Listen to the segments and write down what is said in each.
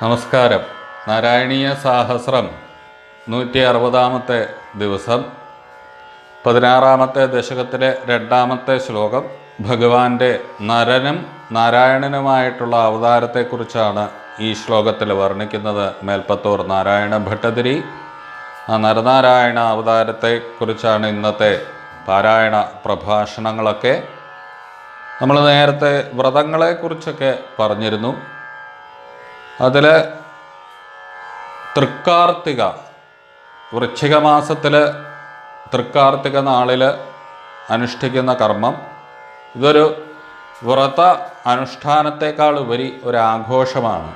നമസ്കാരം. നാരായണീയ സാഹസ്രം 160-ാമത്തെ ദിവസം 16-ാമത്തെ ദശകത്തിലെ 2-ാമത്തെ ശ്ലോകം. ഭഗവാന്റെ നരനും നാരായണനുമായിട്ടുള്ള അവതാരത്തെക്കുറിച്ചാണ് ഈ ശ്ലോകത്തിൽ വർണ്ണിക്കുന്നത്. മേൽപ്പത്തൂർ നാരായണ ഭട്ടതിരി ആ നരനാരായണ അവതാരത്തെക്കുറിച്ചാണ് ഇന്നത്തെ പാരായണ പ്രഭാഷണങ്ങളൊക്കെ. നമ്മൾ നേരത്തെ വ്രതങ്ങളെക്കുറിച്ചൊക്കെ പറഞ്ഞിരുന്നു. അതിൽ തൃക്കാർത്തിക വൃശ്ചിക മാസത്തിൽ തൃക്കാർത്തിക നാളിൽ അനുഷ്ഠിക്കുന്ന കർമ്മം ഇതൊരു വ്രത അനുഷ്ഠാനത്തെക്കാൾ ഉപരി ഒരാഘോഷമാണ്.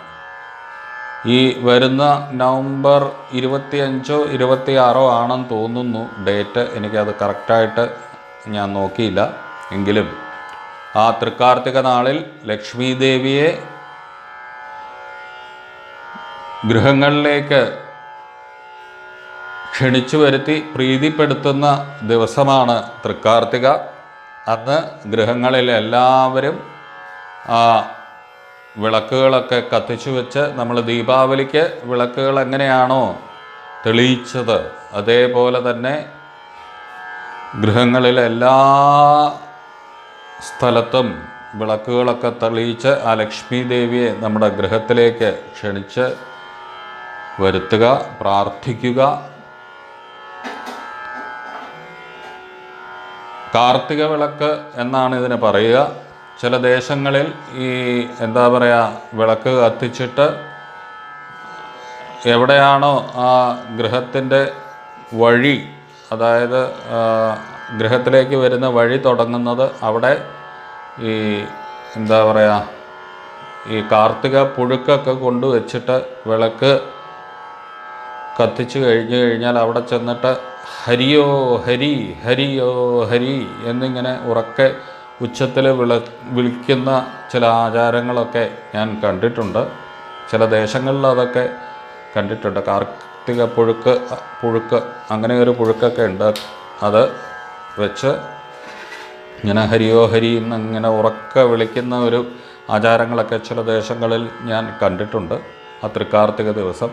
ഈ വരുന്ന നവംബർ 25-ഓ 26-ഓ ആണെന്ന് തോന്നുന്നു ഡേറ്റ്. എനിക്കത് കറക്റ്റായിട്ട് ഞാൻ നോക്കിയില്ല. എങ്കിലും ആ തൃക്കാർത്തിക നാളിൽ ലക്ഷ്മി ദേവിയെ ഗൃഹങ്ങളിലേക്ക് ക്ഷണിച്ചു വരുത്തി പ്രീതിപ്പെടുത്തുന്ന ദിവസമാണ് തൃക്കാർത്തിക. അന്ന് ഗൃഹങ്ങളിൽ എല്ലാവരും ആ വിളക്കുകളൊക്കെ കത്തിച്ചു വെച്ച്, നമ്മൾ ദീപാവലിക്ക് വിളക്കുകൾ എങ്ങനെയാണോ തെളിയിച്ചത് അതേപോലെ തന്നെ ഗൃഹങ്ങളിലെ എല്ലാ സ്ഥലത്തും വിളക്കുകളൊക്കെ തെളിയിച്ച് ആ ലക്ഷ്മി ദേവിയെ നമ്മുടെ ഗൃഹത്തിലേക്ക് ക്ഷണിച്ച് വരുത്തുക, പ്രാർത്ഥിക്കുക. കാർത്തിക വിളക്ക് എന്നാണ് ഇതിന് പറയുക. ചില ദേശങ്ങളിൽ ഈ എന്താ പറയുക, വിളക്ക് കത്തിച്ചിട്ട് എവിടെയാണോ ആ ഗൃഹത്തിൻ്റെ വഴി, അതായത് ഗൃഹത്തിലേക്ക് വരുന്ന വഴി തുടങ്ങുന്നത്, അവിടെ ഈ എന്താ പറയുക, ഈ കാർത്തിക പുഴുക്കൊക്കെ കൊണ്ടുവച്ചിട്ട് വിളക്ക് കത്തിച്ചു കഴിഞ്ഞാൽ അവിടെ ചെന്നിട്ട് ഹരിയോ ഹരി ഹരിയോ ഹരി എന്നിങ്ങനെ ഉറക്കെ ഉച്ചത്തിൽ വിളിക്കുന്ന ചില ആചാരങ്ങളൊക്കെ ഞാൻ കണ്ടിട്ടുണ്ട്. ചില ദേശങ്ങളിൽ അതൊക്കെ കണ്ടിട്ടുണ്ട്. കാർത്തിക പുഴുക്ക് അങ്ങനെ ഒരു പുഴുക്കൊക്കെ ഉണ്ട്. അത് വെച്ച് ഇങ്ങനെ ഹരിയോ ഹരി എന്നിങ്ങനെ ഉറക്കെ വിളിക്കുന്ന ഒരു ആചാരങ്ങളൊക്കെ ചില ദേശങ്ങളിൽ ഞാൻ കണ്ടിട്ടുണ്ട് ആ തൃക്കാർത്തിക ദിവസം.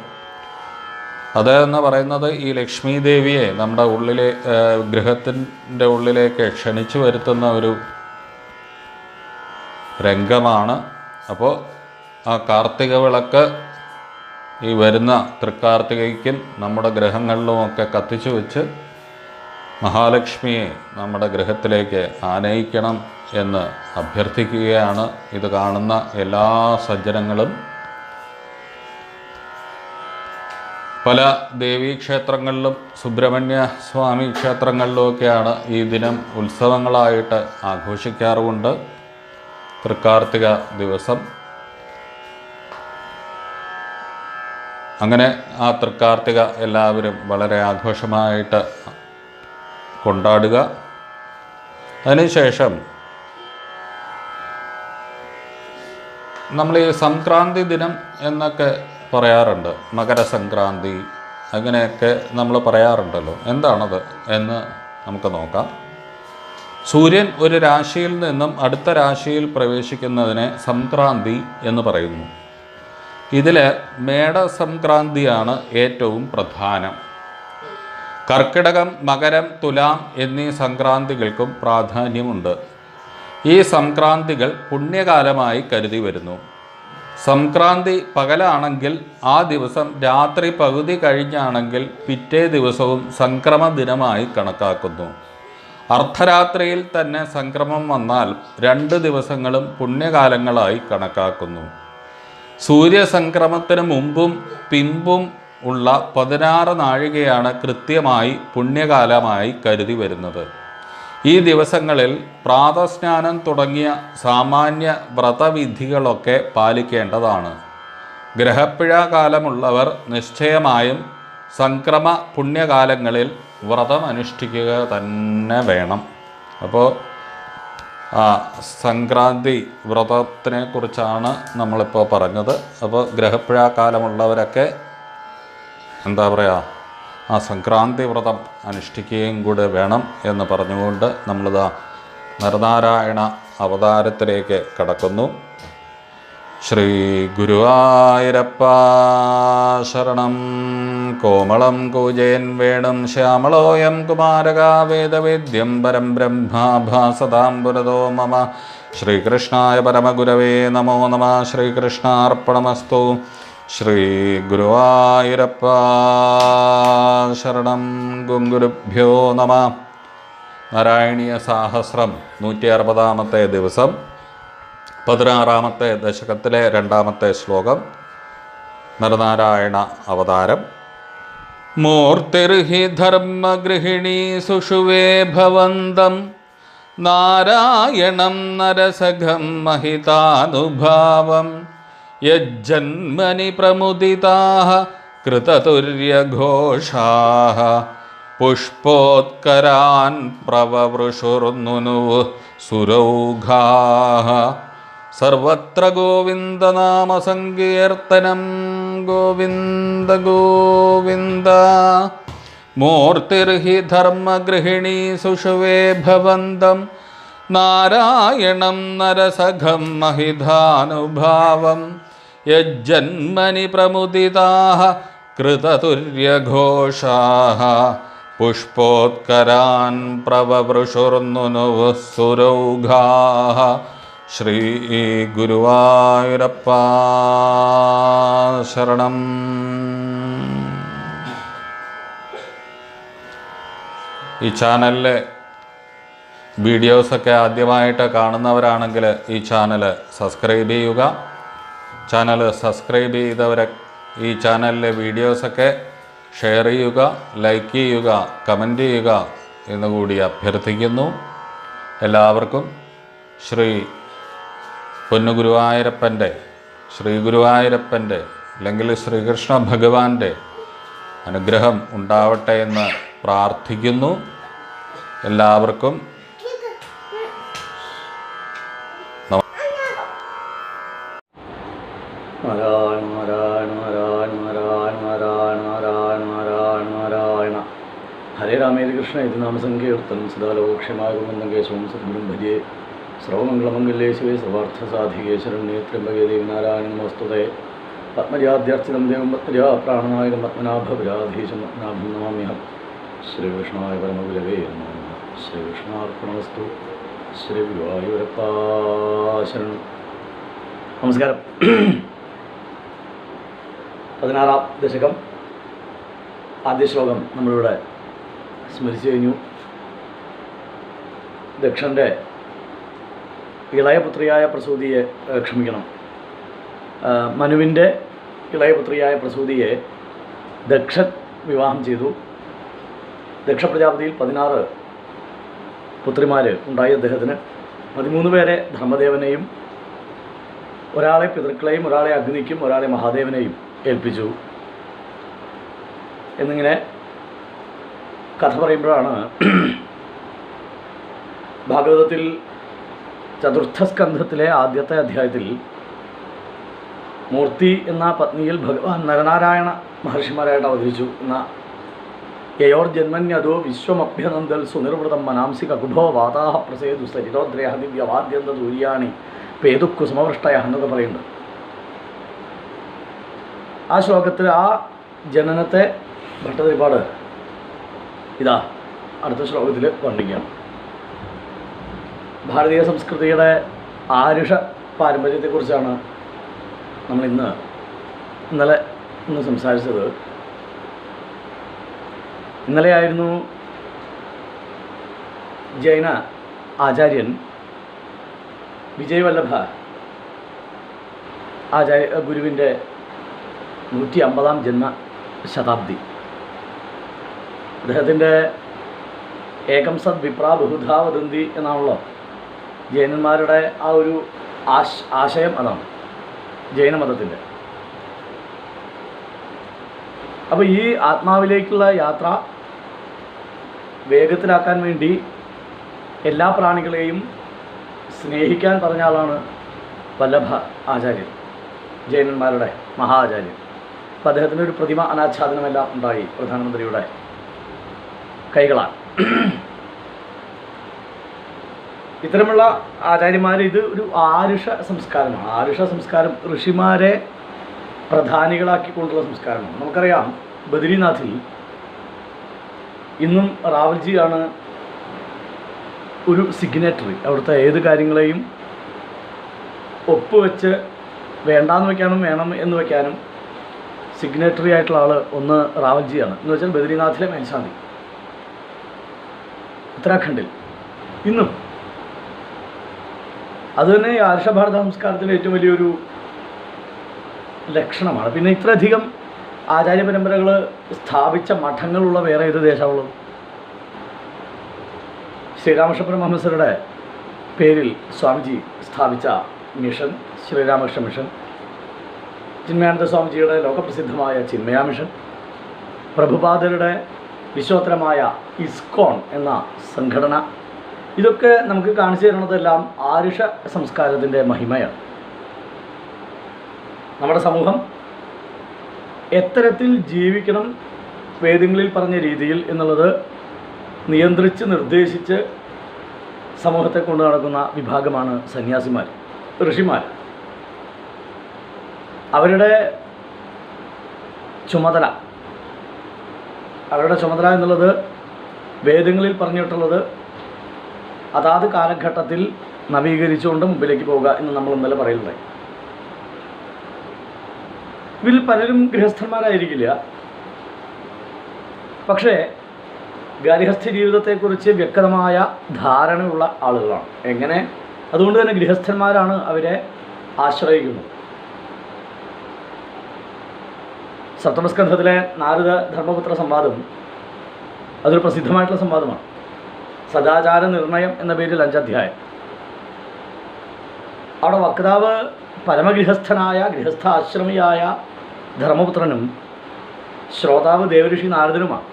അതെന്ന് പറയുന്നത് ഈ ലക്ഷ്മി ദേവിയെ നമ്മുടെ ഗൃഹത്തിൻ്റെ ഉള്ളിലേക്ക് ക്ഷണിച്ചു വരുത്തുന്ന ഒരു രംഗമാണ്. അപ്പോൾ ആ കാർത്തിക വിളക്ക് ഈ വരുന്ന തൃക്കാർത്തികയ്ക്കും നമ്മുടെ ഗൃഹങ്ങളിലുമൊക്കെ കത്തിച്ചു വെച്ച് മഹാലക്ഷ്മിയെ നമ്മുടെ ഗൃഹത്തിലേക്ക് ആനയിക്കണം എന്ന് അഭ്യർത്ഥിക്കുകയാണ് ഇത് കാണുന്ന എല്ലാ സജ്ജനങ്ങളും. പല ദേവീക്ഷേത്രങ്ങളിലും സുബ്രഹ്മണ്യ സ്വാമി ക്ഷേത്രങ്ങളിലുമൊക്കെയാണ് ഈ ദിനം ഉത്സവങ്ങളായിട്ട് ആഘോഷിക്കാറുമുണ്ട്. തൃക്കാർത്തിക ദിവസം അങ്ങനെ ആ തൃക്കാർത്തിക എല്ലാവരും വളരെ ആഘോഷമായിട്ട് കൊണ്ടാടുക. അതിനുശേഷം നമ്മൾ ഈ സംക്രാന്തി ദിനം എന്നൊക്കെ പറയാറുണ്ട്. മകരസംക്രാന്തി അങ്ങനെയൊക്കെ നമ്മൾ പറയാറുണ്ടല്ലോ. എന്താണത് എന്ന് നമുക്ക് നോക്കാം. സൂര്യൻ ഒരു രാശിയിൽ നിന്നും അടുത്ത രാശിയിൽ പ്രവേശിക്കുന്നതിനെ സംക്രാന്തി എന്ന് പറയുന്നു. ഇതിൽ മേടസംക്രാന്തിയാണ് ഏറ്റവും പ്രധാനം. കർക്കിടകം, മകരം, തുലാം എന്നീ സംക്രാന്തികൾക്കും പ്രാധാന്യമുണ്ട്. ഈ സംക്രാന്തികൾ പുണ്യകാലമായി കരുതി വരുന്നു. സംക്രാന്തി പകലാണെങ്കിൽ ആ ദിവസം രാത്രി പകുതി കഴിഞ്ഞാണെങ്കിൽ പിറ്റേ ദിവസവും സംക്രമ ദിനമായി കണക്കാക്കുന്നു. അർദ്ധരാത്രിയിൽ തന്നെ സംക്രമം വന്നാൽ 2 ദിവസങ്ങളും പുണ്യകാലങ്ങളായി കണക്കാക്കുന്നു. സൂര്യസംക്രമത്തിന് മുമ്പും പിമ്പും ഉള്ള 16 നാഴികയാണ് കൃത്യമായി പുണ്യകാലമായി കരുതി വരുന്നത്. ഈ ദിവസങ്ങളിൽ പ്രാതസ്നാനം തുടങ്ങിയ സാമാന്യ വ്രതവിധികളൊക്കെ പാലിക്കേണ്ടതാണ്. ഗ്രഹപ്പിഴ കാലമുള്ളവർ നിശ്ചയമായും സംക്രമ പുണ്യകാലങ്ങളിൽ വ്രതം അനുഷ്ഠിക്കുക തന്നെ വേണം. അപ്പോൾ സംക്രാന്തി വ്രതത്തിനെ കുറിച്ചാണ് നമ്മളിപ്പോൾ പറഞ്ഞത്. അപ്പോൾ ഗ്രഹപ്പിഴ കാലമുള്ളവരൊക്കെ എന്താ പറയുക, ആ സംക്രാന്തി വ്രതം അനുഷ്ഠിക്കുകയും കൂടെ വേണം എന്ന് പറഞ്ഞുകൊണ്ട് നമ്മളിതാ നരനാരായണ അവതാരത്തിലേക്ക് കടക്കുന്നു. ശ്രീ ഗുരുവായൂരപ്പാ ശരണം. കോമളം കൂജയൻ വേണം ശ്യാമളോയം കുമാരകാ വേദവേദ്യം പരം ബ്രഹ്മാഭാസതാം പുരതോ മമ. ശ്രീകൃഷ്ണായ പരമഗുരവേ നമോ നമഃ. ശ്രീകൃഷ്ണാർപ്പണമസ്തു. ശ്രീ ഗുരുവായൂരപ്പാ ശരണം. ഗുരുഭ്യോ നമഃ. നാരായണീയ സാഹസ്രം 160-ാമത്തെ ദിവസം 16-ാമത്തെ ദശകത്തിലെ 2-ാമത്തെ ശ്ലോകം. നരനാരായണ അവതാരം. മൂർത്തിർഹി ധർമ്മഗൃഹിണീ സുഷുവേ ഭവന്തം നാരായണം നരസഖം മഹിതാനുഭാവം യജ്ജന്മനി പ്രമുദിതാഃ കൃതതുര്യഘോഷാഃ പുഷ്പോത്കരാൻ പ്രവവൃഷുർനുനുഃ സുരൗഘാഃ. സർവത്ര ഗോവിന്ദനാമസങ്കീർത്തനം. ഗോവിന്ദ ഗോവിന്ദ. മൂർത്തിർഹി ധർമ്മഗൃഹിണീ സുഷുവേ ഭവന്തം നാരായണം നരസഖം മഹിതാനുഭാവം യജ്ജന്മനി പ്രമുദിതാഃ കൃതതുര്യഘോഷാഃ പുഷ്പോത്കരാൻ പ്രവവൃഷുർനുനുഃ സുരൗഘാഃ. ശ്രീ ഗുരുവായൂരപ്പാ ശരണം. ഈ ചാനലിലെ വീഡിയോസൊക്കെ ആദ്യമായിട്ട് കാണുന്നവരാണെങ്കിൽ ഈ ചാനൽ സബ്സ്ക്രൈബ് ചെയ്യുക. ചാനൽ സബ്സ്ക്രൈബ് ചെയ്തവരെ ഈ ചാനലിലെ വീഡിയോസൊക്കെ ഷെയർ ചെയ്യുക, ലൈക്ക് ചെയ്യുക, കമൻറ്റ് ചെയ്യുക എന്നുകൂടി അഭ്യർത്ഥിക്കുന്നു. എല്ലാവർക്കും ശ്രീ പൊന്നുഗുരുവായൂരപ്പൻ്റെ, ശ്രീ ഗുരുവായൂരപ്പൻ്റെ അല്ലെങ്കിൽ ശ്രീകൃഷ്ണ ഭഗവാന്റെ അനുഗ്രഹം ഉണ്ടാവട്ടെ എന്ന് പ്രാർത്ഥിക്കുന്നു. എല്ലാവർക്കും നാരായണ നാരായണ നാരായണ നാരായണ നാരായണ നാരായണ നാരായണ നാരായണ. ഹരേ രാമേതി കൃഷ്ണ ഇത് നാമസങ്കീർത്തനം സദാലോക്ഷ്യമായ കേശവം സദ്ഗുരും ഭജേ. സർവമംഗളമംഗല്യേ ശിവേ സർവാർത്ഥസാധികേ ശരണ്യേ ത്രയംബകേ ദേവി നാരായണ നമസ്തുതേ. പത്മജാദ്യർച്ചിതം ദേവം പത്മജാ പ്രാണനായകം പത്മനാഭപുരാധീശം പത്മനാഭം നമാമ്യഹം. ശ്രീകൃഷ്ണായ പരമഗുരവേ നമഃ. ശ്രീകൃഷ്ണാർപ്പണമസ്തു. ശ്രീ ഗുരുവായൂരപ്പാ ശരണം. നമസ്കാരം. 16-ാം ദശകം ആദ്യ ശ്ലോകം നമ്മളിവിടെ സ്മരിച്ചു കഴിഞ്ഞു. ദക്ഷൻ്റെ ഇളയപുത്രിയായ പ്രസൂതിയെ മനുവിൻ്റെ ഇളയപുത്രിയായ പ്രസൂതിയെ ദക്ഷൻ വിവാഹം ചെയ്തു. ദക്ഷ പ്രജാപതിയിൽ 16 പുത്രിമാർ ഉണ്ടായി അദ്ദേഹത്തിന്. 13 പേരെ ധർമ്മദേവനെയും, ഒരാളെ പിതൃക്കളെയും, ഒരാളെ അഗ്നിക്കും, ഒരാളെ മഹാദേവനെയും ഏൽപ്പിച്ചു എന്നിങ്ങനെ കഥ പറയുമ്പോഴാണ് ഭാഗവതത്തിൽ ചതുർത്ഥ സ്കന്ധത്തിലെ ആദ്യത്തെ അധ്യായത്തിൽ മൂർത്തി എന്ന പത്നിയിൽ ഭഗവാൻ നരനാരായണ മഹർഷിമാരായിട്ട് അവതരിച്ചു എന്ന യയോർ ജന്മന്യതോ വിശ്വമഭ്യനന്ദൽ സുനിർവൃതം മനാംസി കകുഭോ വാതാഹ പ്രസേതു സരിതോദ്രേഹ ദിവ്യവാദ്യന്ത ദൂര്യാണി പേതുക്കു സമവൃഷ്ടയ എന്നൊക്കെ പറയുന്നുണ്ട്. ആ ശ്ലോകത്തിൽ ആ ജനനത്തെ ഭട്ടതിരിപ്പാട് ഇതാ അടുത്ത ശ്ലോകത്തിൽ വർണ്ണിക്കുകയാണ്. ഭാരതീയ സംസ്കൃതിയുടെ ആരുഷ പാരമ്പര്യത്തെക്കുറിച്ചാണ് നമ്മൾ ഇന്നലെ സംസാരിച്ചത്. ഇന്നലെയായിരുന്നു ജൈന ആചാര്യൻ വിജയവല്ലഭ ഗുരുവിൻ്റെ 150-ാം ജന്മശതാബ്ദി. അദ്ദേഹത്തിൻ്റെ ഏകം സദ് വിപ്രാ ബഹുധാ വദന്തി എന്നാണല്ലോ ജൈനന്മാരുടെ ആ ഒരു ആശയം. അതാണ് ജൈനമതത്തിൻ്റെ. അപ്പോൾ ഈ ആത്മാവിലേക്കുള്ള യാത്ര വേഗത്തിലാക്കാൻ വേണ്ടി എല്ലാ പ്രാണികളെയും സ്നേഹിക്കാൻ പറഞ്ഞ ആളാണ് വല്ലഭ ആചാര്യൻ, ജൈനന്മാരുടെ മഹാചാര്യൻ. അപ്പോൾ അദ്ദേഹത്തിൻ്റെ ഒരു പ്രതിമ അനാച്ഛാദനമെല്ലാം ഉണ്ടായി പ്രധാനമന്ത്രിയുടെ കൈകളാൽ. ഇത്തരമുള്ള ആചാര്യന്മാർ ഇത് ഒരു ആരുഷ സംസ്കാരമാണ്. ആരുഷ സംസ്കാരം ഋഷിമാരെ പ്രധാനികളാക്കിക്കൊണ്ടുള്ള സംസ്കാരമാണ്. നമുക്കറിയാം ബദ്രീനാഥിൽ ഇന്നും റാവൽജിയാണ് ഒരു സിഗ്നേറ്ററി. അവിടുത്തെ ഏത് കാര്യങ്ങളെയും ഒപ്പുവെച്ച് വേണ്ടാന്ന് വയ്ക്കാനും വേണം എന്ന് വയ്ക്കാനും സിഗ്നേറ്ററി ആയിട്ടുള്ള ആൾ ഒന്ന് റാവൽജിയാണ്. എന്ന് വെച്ചാൽ ബദ്രീനാഥിലെ മേൽശാന്തി ഉത്തരാഖണ്ഡിൽ ഇന്നും. അതുതന്നെ ഈ ആർഷഭാരത സംസ്കാരത്തിൻ്റെ ഏറ്റവും വലിയൊരു ലക്ഷണമാണ്. പിന്നെ ഇത്രയധികം ആചാര്യ പരമ്പരകൾ സ്ഥാപിച്ച മഠങ്ങളുള്ള വേറെ ഏത് ദേശമുള്ളത്? ശ്രീരാമകൃഷ്ണ പരമഹംസരുടെ പേരിൽ സ്വാമിജി സ്ഥാപിച്ച മിഷൻ ശ്രീരാമകൃഷ്ണ മിഷൻ, ചിന്മയാനന്ദ സ്വാമിജിയുടെ ലോകപ്രസിദ്ധമായ ചിന്മയ മിഷൻ, പ്രഭുപാദരുടെ വിശ്വോത്തരമായ ഇസ്കോൺ എന്ന സംഘടന, ഇതൊക്കെ നമുക്ക് കാണിച്ചു തരുന്നതെല്ലാം ആരുഷ സംസ്കാരത്തിൻ്റെ മഹിമയാണ്. നമ്മുടെ സമൂഹം എത്തരത്തിൽ ജീവിക്കണം വേദങ്ങളിൽ പറഞ്ഞ രീതിയിൽ എന്നുള്ളത് നിയന്ത്രിച്ച് നിർദ്ദേശിച്ച് സമൂഹത്തെ കൊണ്ടു നടക്കുന്ന വിഭാഗമാണ് സന്യാസിമാർ, ഋഷിമാർ. അവരുടെ ചുമതല എന്നുള്ളത് വേദങ്ങളിൽ പറഞ്ഞിട്ടുള്ളത് അതാത് കാലഘട്ടത്തിൽ നവീകരിച്ചുകൊണ്ട് മുമ്പിലേക്ക് പോവുക എന്ന് നമ്മൾ ഇന്നലെ പറയുന്നുണ്ടായി. ഇതിൽ പലരും ഗൃഹസ്ഥന്മാരായിരിക്കില്ല, പക്ഷേ ഗാർഹസ്ഥ്യ ജീവിതത്തെക്കുറിച്ച് വ്യക്തമായ ധാരണയുള്ള ആളുകളാണ്. എങ്ങനെ? അതുകൊണ്ട് തന്നെ ഗൃഹസ്ഥന്മാരാണ് അവരെ ആശ്രയിക്കുന്നത്. സപ്തമസ്കന്ധത്തിലെ നാരദ ധർമ്മപുത്ര സംവാദം അതൊരു പ്രസിദ്ധമായിട്ടുള്ള സംവാദമാണ്. സദാചാര നിർണയം എന്ന പേരിൽ 5 അധ്യായം. അവിടെ വക്താവ് പരമഗൃഹസ്ഥനായ ഗൃഹസ്ഥാശ്രമിയായ ധർമ്മപുത്രനും ശ്രോതാവ് ദേവഋഷി നാരദനുമാണ്.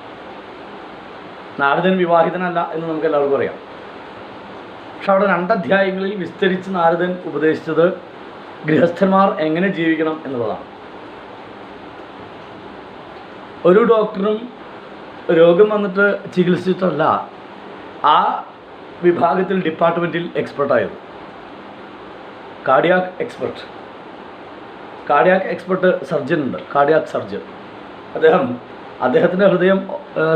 നാരദൻ വിവാഹിതനല്ല എന്ന് നമുക്ക് എല്ലാവർക്കും അറിയാം. പക്ഷെ അവിടെ 2 അധ്യായങ്ങളിൽ വിസ്തരിച്ച് നാരദൻ ഉപദേശിച്ചത് ഗൃഹസ്ഥന്മാർ എങ്ങനെ ജീവിക്കണം എന്നുള്ളതാണ്. ഒരു ഡോക്ടറും രോഗം വന്നിട്ട് ചികിത്സിച്ചിട്ടല്ല ആ വിഭാഗത്തിൽ ഡിപ്പാർട്ട്മെൻറ്റിൽ എക്സ്പെർട്ടായത്. കാർഡിയാക് എക്സ്പെർട്ട് സർജനുണ്ട്, കാർഡിയാക് സർജൻ. അദ്ദേഹത്തിൻ്റെ ഹൃദയം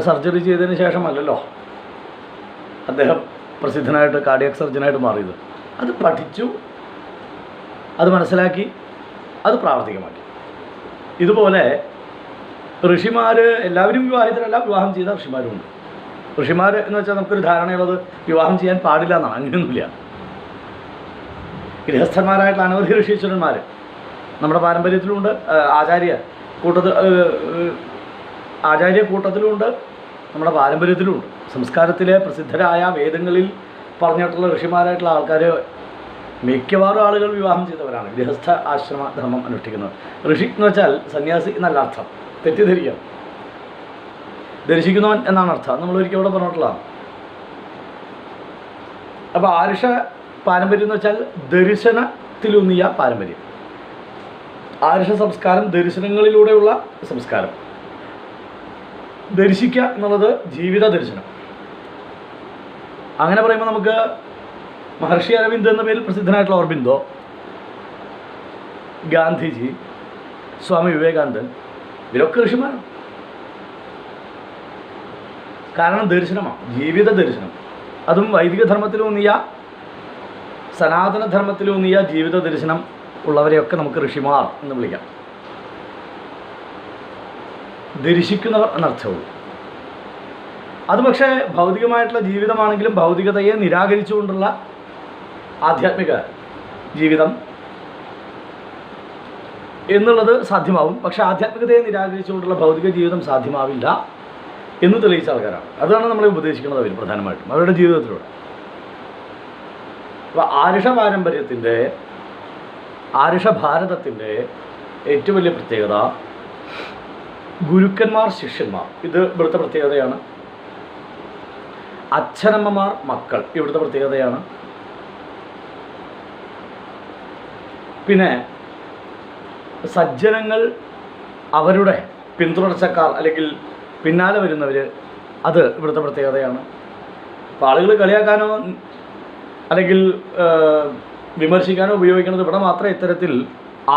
സർജറി ചെയ്തതിന് ശേഷമല്ലല്ലോ അദ്ദേഹം പ്രസിദ്ധനായിട്ട് കാർഡിയാക് സർജനായിട്ട് മാറിയത്. അത് പഠിച്ചു, അത് മനസ്സിലാക്കി, അത് പ്രാവർത്തികമാക്കി. ഇതുപോലെ ഋഷിമാർ എല്ലാവരും വിവാഹിതരല്ല, വിവാഹം ചെയ്ത ഋഷിമാരുമുണ്ട്. ഋഷിമാർ എന്ന് വെച്ചാൽ നമുക്കൊരു ധാരണയുള്ളത് വിവാഹം ചെയ്യാൻ പാടില്ല എന്നാണ്. അങ്ങനെയൊന്നുമില്ല. ഗൃഹസ്ഥന്മാരായിട്ടുള്ള അനവധി ഋഷീശ്വരന്മാർ നമ്മുടെ പാരമ്പര്യത്തിലുണ്ട്, ആചാര്യ കൂട്ടത്തിലുമുണ്ട്, നമ്മുടെ പാരമ്പര്യത്തിലുമുണ്ട്. സംസ്കാരത്തിലെ പ്രസിദ്ധരായ വേദങ്ങളിൽ പറഞ്ഞിട്ടുള്ള ഋഷിമാരായിട്ടുള്ള ആൾക്കാർ മിക്കവാറും ആളുകൾ വിവാഹം ചെയ്തവരാണ്, ഗൃഹസ്ഥ ആശ്രമ ധർമ്മം അനുഷ്ഠിക്കുന്നത്. ഋഷി എന്ന് വെച്ചാൽ സന്യാസി എന്നല്ല അർത്ഥം, തെറ്റിദ്ധരിക്കാം. ദർശിക്കുന്നവൻ എന്നാണ് അർത്ഥം. നമ്മൾ ഒരിക്കൽ ഇവിടെ പറഞ്ഞിട്ടുള്ളതാണ്. അപ്പോൾ ആരുഷ പാരമ്പര്യം എന്ന് വെച്ചാൽ ദർശനത്തിലൂന്നിയ പാരമ്പര്യം. ആരുഷ സംസ്കാരം ദർശനങ്ങളിലൂടെയുള്ള സംസ്കാരം. ദർശിക്കുക എന്നുള്ളത് ജീവിത ദർശനം. അങ്ങനെ പറയുമ്പോൾ നമുക്ക് മഹർഷി അരവിന്ദ് എന്ന പേരിൽ പ്രസിദ്ധനായിട്ടുള്ള അരബിന്ദോ, ഗാന്ധിജി, സ്വാമി വിവേകാനന്ദൻ, ഇവരൊക്കെ ഋഷിമാരാണ്. കാരണം ദർശനമാണ്, ജീവിത ദർശനം. അതും വൈദിക ധർമ്മത്തിലൂന്നിയ സനാതന ധർമ്മത്തിലൂന്നിയ ജീവിത ദർശനം ഉള്ളവരെയൊക്കെ നമുക്ക് ഋഷിമാർ എന്ന് വിളിക്കാം. ദർശിക്കുന്നവർ എന്നർത്ഥവും. അത് പക്ഷേ ഭൗതികമായിട്ടുള്ള ജീവിതമാണെങ്കിലും ഭൗതികതയെ നിരാകരിച്ചുകൊണ്ടുള്ള ആധ്യാത്മിക ജീവിതം എന്നുള്ളത് സാധ്യമാവും. പക്ഷേ ആധ്യാത്മികതയെ നിരാകരിച്ചുകൊണ്ടുള്ള ഭൗതിക ജീവിതം സാധ്യമാവില്ല എന്ന് തെളിയിച്ച ആൾക്കാരാണ്. അതാണ് നമ്മളെ ഉപദേശിക്കുന്നത് അവർ പ്രധാനമായിട്ടും അവരുടെ ജീവിതത്തിലൂടെ. അപ്പോൾ ആരുഷഭാരതത്തിൻ്റെ ഏറ്റവും വലിയ പ്രത്യേകത ഗുരുക്കന്മാർ ശിഷ്യന്മാർ, ഇത് ഇവിടുത്തെ പ്രത്യേകതയാണ്. അച്ഛനമ്മമാർ മക്കൾ, ഇവിടുത്തെ പ്രത്യേകതയാണ്. പിന്നെ സജ്ജനങ്ങൾ, അവരുടെ പിന്തുടർച്ചക്കാർ അല്ലെങ്കിൽ പിന്നാലെ വരുന്നവർ, അത് ഇവിടുത്തെ പ്രത്യേകതയാണ്. അപ്പോൾ ആളുകൾ കളിയാക്കാനോ അല്ലെങ്കിൽ വിമർശിക്കാനോ ഉപയോഗിക്കുന്നത് ഇവിടെ മാത്രമേ ഇത്തരത്തിൽ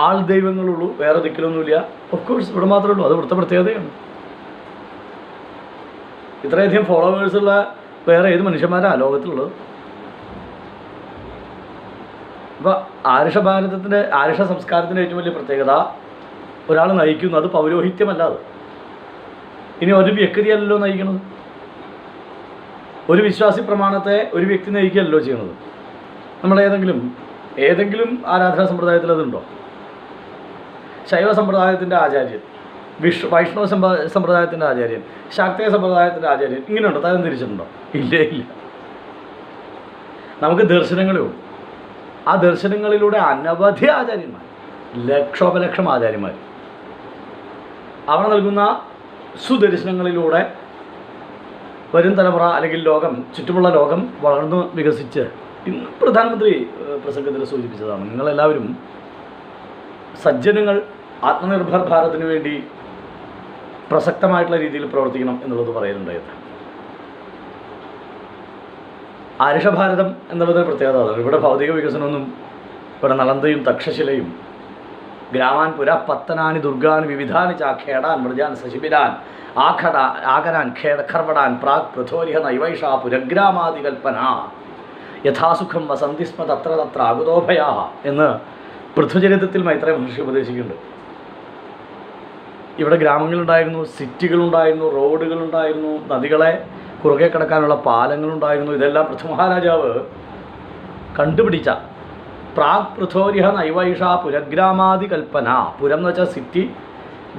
ആൾ ദൈവങ്ങളുള്ളൂ, വേറെ ദിക്കിലൊന്നുമില്ല. ഓഫ് കോഴ്സ് ഇവിടെ മാത്രമേ ഉള്ളൂ, അത് ഇവിടുത്തെ പ്രത്യേകതയാണ്. ഇത്രയധികം ഫോളോവേഴ്സുള്ള വേറെ ഏത് മനുഷ്യന്മാരാണ് ലോകത്തുള്ളത്? അപ്പോൾ ആരുഷ സംസ്കാരത്തിൻ്റെ ഏറ്റവും വലിയ പ്രത്യേകത ഒരാൾ നയിക്കുന്നു, അത് പൗരോഹിത്യമല്ലാതെ. ഇനി ഒരു വ്യക്തിയല്ലല്ലോ നയിക്കുന്നത്, ഒരു വിശ്വാസി പ്രമാണത്തെ ഒരു വ്യക്തി നയിക്കുകയല്ലോ ചെയ്യുന്നത്. നമ്മുടെ ഏതെങ്കിലും ആരാധനാ സമ്പ്രദായത്തിൽ അതുണ്ടോ? ശൈവ സമ്പ്രദായത്തിൻ്റെ ആചാര്യൻ, വൈഷ്ണവ സമ്പ്രദായത്തിൻ്റെ ആചാര്യൻ, ശാക്തേയ സമ്പ്രദായത്തിൻ്റെ ആചാര്യൻ, ഇങ്ങനെയുണ്ടോ? തരം തിരിച്ചിട്ടുണ്ടോ? ഇല്ല. നമുക്ക് ദർശനങ്ങളേ ഉള്ളൂ. ആ ദർശനങ്ങളിലൂടെ അനവധി ആചാര്യന്മാർ, ലക്ഷോപലക്ഷം ആചാര്യന്മാർ അവർ നൽകുന്ന സുദർശനങ്ങളിലൂടെ വരും തലമുറ അല്ലെങ്കിൽ ചുറ്റുമുള്ള ലോകം വളർന്നു വികസിച്ച് ഇന്ന് പ്രധാനമന്ത്രി പ്രസംഗത്തിൽ സൂചിപ്പിച്ചതാണ്. നിങ്ങളെല്ലാവരും സജ്ജനങ്ങൾ ആത്മനിർഭർ ഭാരതിന് വേണ്ടി പ്രസക്തമായിട്ടുള്ള രീതിയിൽ പ്രവർത്തിക്കണം എന്നുള്ളത് പറയുന്നുണ്ടായിരുന്നു. ആരുഷഭാരതം എന്നുള്ളതൊരു പ്രത്യേകത അതാണ്. ഇവിടെ ഭൗതിക വികസനമൊന്നും, ഇവിടെ നളന്തയും തക്ഷശിലയും ഗ്രാമാൻ പുര പത്തനാനി ദുർഗാൻ വിവിധാനി ചാഖേടാൻ മൃജാൻ ശശിബിരാൻ ആകരാൻ ഖർവടാൻ പ്രാഗ് പൃഥോരിഹ നൈവൈഷ പുരഗ്രാമാദികൽപ്പന യഥാസുഖം വസന്തി സ്മ തത്ര തത്ര ആകുതോഭയാ എന്ന് പൃഥ്വചരിതത്തിൽ മൈത്രേയ മഹർഷി ഉപദേശിക്കുന്നുണ്ട്. ഇവിടെ ഗ്രാമങ്ങളുണ്ടായിരുന്നു, സിറ്റികളുണ്ടായിരുന്നു, റോഡുകളുണ്ടായിരുന്നു, നദികളെ കുറുകെ കിടക്കാനുള്ള പാലങ്ങളുണ്ടായിരുന്നു. ഇതെല്ലാം പൃഥ്വമഹാരാജാവ് കണ്ടുപിടിച്ച പ്രാഗ് പൃഥോരിഹ നൈവൈഷ പുരഗ്രാമാദി കൽപ്പന. പുരം എന്ന് വെച്ചാൽ സിറ്റി,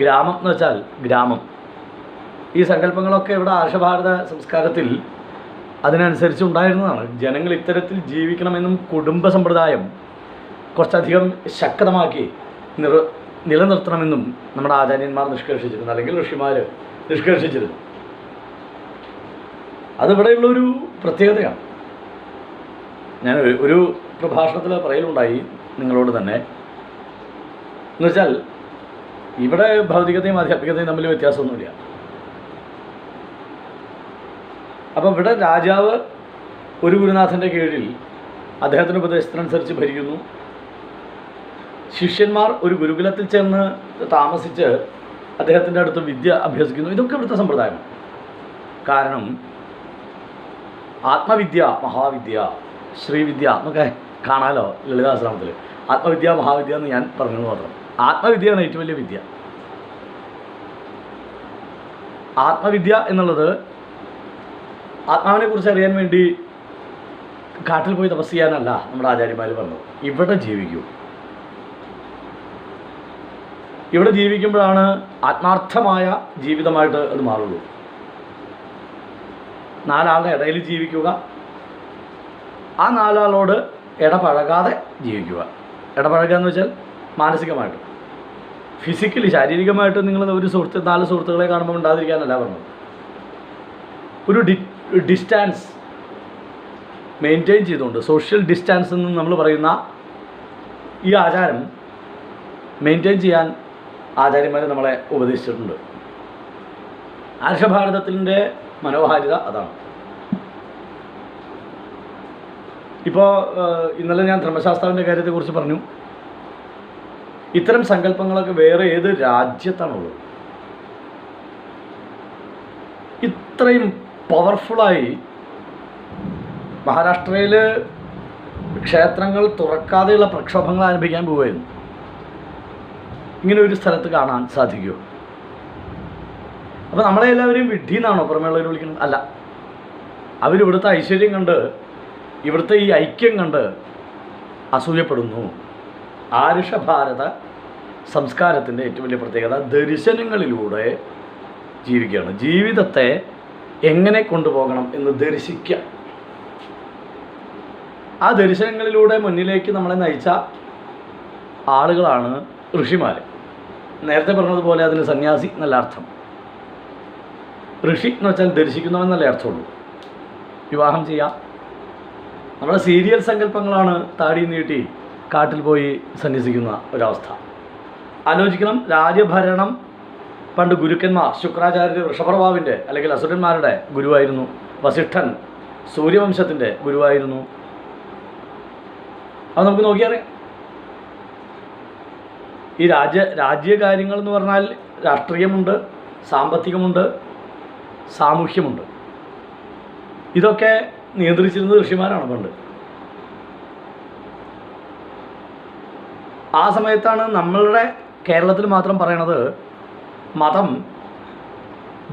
ഗ്രാമം എന്ന് വെച്ചാൽ ഗ്രാമം. ഈ സങ്കല്പങ്ങളൊക്കെ ഇവിടെ ആർഷഭാരത സംസ്കാരത്തിൽ അതിനനുസരിച്ച് ഉണ്ടായിരുന്നതാണ്. ജനങ്ങൾ ഇത്തരത്തിൽ ജീവിക്കണമെന്നും കുടുംബ സമ്പ്രദായം കുറച്ചധികം ശക്തമാക്കി നിലനിർത്തണമെന്നും നമ്മുടെ ആചാര്യന്മാർ നിഷ്കർഷിച്ചിരുന്നു, അല്ലെങ്കിൽ ഋഷിമാർ നിഷ്കർഷിച്ചിരുന്നു. അതിവിടെയുള്ളൊരു പ്രത്യേകതയാണ്. ഞാൻ ഒരു പ്രഭാഷണത്തിൽ പറയലുണ്ടായി നിങ്ങളോട് തന്നെ, എന്നുവെച്ചാൽ ഇവിടെ ഭൗതികതയും ആധ്യാത്മികതയും തമ്മിൽ വ്യത്യാസമൊന്നുമില്ല. അപ്പോൾ ഇവിടെ രാജാവ് ഒരു ഗുരുനാഥൻ്റെ കീഴിൽ അദ്ദേഹത്തിൻ്റെ ഉപദേശത്തിനനുസരിച്ച് ഭരിക്കുന്നു. ശിഷ്യന്മാർ ഒരു ഗുരുകുലത്തിൽ ചെന്ന് താമസിച്ച് അദ്ദേഹത്തിൻ്റെ അടുത്ത് വിദ്യ അഭ്യസിക്കുന്നു. ഇതൊക്കെ ഇവിടുത്തെ സമ്പ്രദായമാണ്. കാരണം ആത്മവിദ്യ, മഹാവിദ്യ, ശ്രീവിദ്യ എന്നൊക്കെ കാണാമല്ലോ ലളിതാശ്രമത്തിൽ. ആത്മവിദ്യ, മഹാവിദ്യ എന്ന് ഞാൻ പറഞ്ഞത് മാത്രം. ആത്മവിദ്യയാണ് ഏറ്റവും വലിയ വിദ്യ. ആത്മവിദ്യ എന്നുള്ളത് ആത്മാവിനെക്കുറിച്ച് അറിയാൻ വേണ്ടി കാട്ടിൽ പോയി തപസ് ചെയ്യാനല്ല നമ്മുടെ ആചാര്യന്മാർ പറഞ്ഞത്. ഇവിടെ ജീവിക്കൂ. ഇവിടെ ജീവിക്കുമ്പോഴാണ് ആത്മാർത്ഥമായ ജീവിതമായിട്ട് അത് മാറുള്ളൂ. നാലാളുടെ ഇടയിൽ ജീവിക്കുക, ആ നാലാളോട് ഇടപഴകാതെ ജീവിക്കുക. ഇടപഴകുക എന്ന് വെച്ചാൽ മാനസികമായിട്ട്, ഫിസിക്കലി, ശാരീരികമായിട്ട് നിങ്ങൾ ഒരു നാല് സുഹൃത്തുക്കളെ കാണുമ്പോൾ ഉണ്ടാതിരിക്കാനല്ല പറഞ്ഞത്. ഒരു ഡിസ്റ്റൻസ് മെയിൻറ്റെയിൻ ചെയ്തുകൊണ്ട്, സോഷ്യൽ ഡിസ്റ്റൻസ് എന്ന് നമ്മൾ പറയുന്ന ഈ ആചാരം മെയിൻറ്റെയിൻ ചെയ്യാൻ ആചാര്യന്മാർ നമ്മളെ ഉപദേശിച്ചിട്ടുണ്ട്. ആർഷഭാരതത്തിൻ്റെ മനോഹാരിത അതാണ്. ഇപ്പോൾ ഇന്നലെ ഞാൻ ധർമ്മശാസ്താവിൻ്റെ കാര്യത്തെക്കുറിച്ച് പറഞ്ഞു. ഇത്തരം സങ്കല്പങ്ങളൊക്കെ വേറെ ഏത് രാജ്യത്താണുള്ളത്? ഇത്രയും പവർഫുള്ളായി മഹാരാഷ്ട്രയിൽ ക്ഷേത്രങ്ങൾ തുറക്കാതെയുള്ള പ്രക്ഷോഭങ്ങൾ ആരംഭിക്കാൻ പോവുകയായിരുന്നു. ഇങ്ങനെ ഒരു സ്ഥലത്ത് കാണാൻ സാധിക്കുമോ? അപ്പോൾ നമ്മളെ എല്ലാവരെയും വിഡ്ഢി എന്നാണോ പുറമേയുള്ളവർ വിളിക്കുന്നത്? അല്ല. അവരിവിടുത്തെ ഐശ്വര്യം കണ്ട്, ഇവിടുത്തെ ഈ ഐക്യം കണ്ട് അസൂയപ്പെടുന്നു. ആരുഷഭാരത സംസ്കാരത്തിൻ്റെ ഏറ്റവും വലിയ പ്രത്യേകത ദർശനങ്ങളിലൂടെ ജീവിക്കുകയാണ്. ജീവിതത്തെ എങ്ങനെ കൊണ്ടുപോകണം എന്ന് ദർശിക്കുക. ആ ദർശനങ്ങളിലൂടെ മുന്നിലേക്ക് നമ്മളെ നയിച്ച ആളുകളാണ് ഋഷിമാർ. നേരത്തെ പറഞ്ഞതുപോലെ അതിന് സന്യാസി എന്നല്ല അർത്ഥം. ഋഷി എന്ന് വെച്ചാൽ ദർശിക്കുന്നവെന്നല്ലേ അർത്ഥമുള്ളൂ. വിവാഹം ചെയ്യാം. നമ്മുടെ സീരിയൽ സങ്കല്പങ്ങളാണ് താടി നീട്ടി കാട്ടിൽ പോയി സന്യസിക്കുന്ന ഒരവസ്ഥ. ആലോചിക്കണം. രാജഭരണം പണ്ട് ഗുരുക്കന്മാർ, ശുക്രാചാര്യർ വൃഷഭർവാവിൻ്റെ അല്ലെങ്കിൽ അസുരന്മാരുടെ ഗുരുവായിരുന്നു. വസിഷ്ഠൻ സൂര്യവംശത്തിൻ്റെ ഗുരുവായിരുന്നു. അത് നമുക്ക് നോക്കിയറിയാം. ഈ രാജ്യകാര്യങ്ങൾ എന്ന് പറഞ്ഞാൽ രാഷ്ട്രീയമുണ്ട്, സാമ്പത്തികമുണ്ട്, സാമൂഹ്യമുണ്ട്. ഇതൊക്കെ നിയന്ത്രിച്ചിരുന്നത് ഋഷിമാരാണ് പണ്ട്. ആ സമയത്താണ് നമ്മളുടെ കേരളത്തിൽ മാത്രം പറയണത് മതം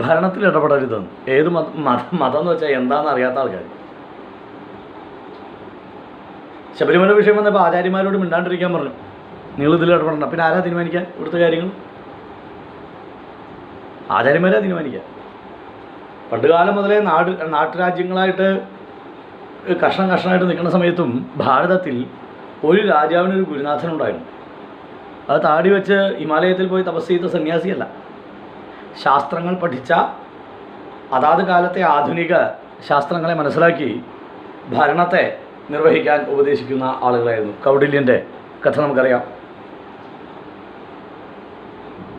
ഭരണത്തിൽ ഇടപെടരുതെന്ന്. ഏത് മതം എന്ന് വെച്ചാൽ എന്താണെന്ന് അറിയാത്ത ആൾക്കാർ. ശബരിമല വിഷയം വന്നപ്പോൾ ആചാര്യന്മാരോട് മിണ്ടാണ്ടിരിക്കാൻ പറഞ്ഞു, നിങ്ങളിതിൽ ഇടപെടണം. പിന്നെ ആരാ തീരുമാനിക്കാൻ ഇവിടുത്തെ കാര്യങ്ങൾ? ആചാര്യന്മാരാ തീരുമാനിക്കുക. പണ്ടുകാലം മുതലേ നാട്ടുരാജ്യങ്ങളായിട്ട് കഷ്ണമായിട്ട് നിൽക്കുന്ന സമയത്തും ഭാരതത്തിൽ ഒരു രാജാവിനൊരു ഗുരുനാഥനുണ്ടായിരുന്നു. അത് താടി വെച്ച് ഹിമാലയത്തിൽ പോയി തപസ് ചെയ്ത സന്യാസിയല്ല. ശാസ്ത്രങ്ങൾ പഠിച്ച, അതാത് കാലത്തെ ആധുനിക ശാസ്ത്രങ്ങളെ മനസ്സിലാക്കി ഭരണത്തെ നിർവഹിക്കാൻ ഉപദേശിക്കുന്ന ആളുകളായിരുന്നു. കൗടില്യൻ്റെ കഥ നമുക്കറിയാം.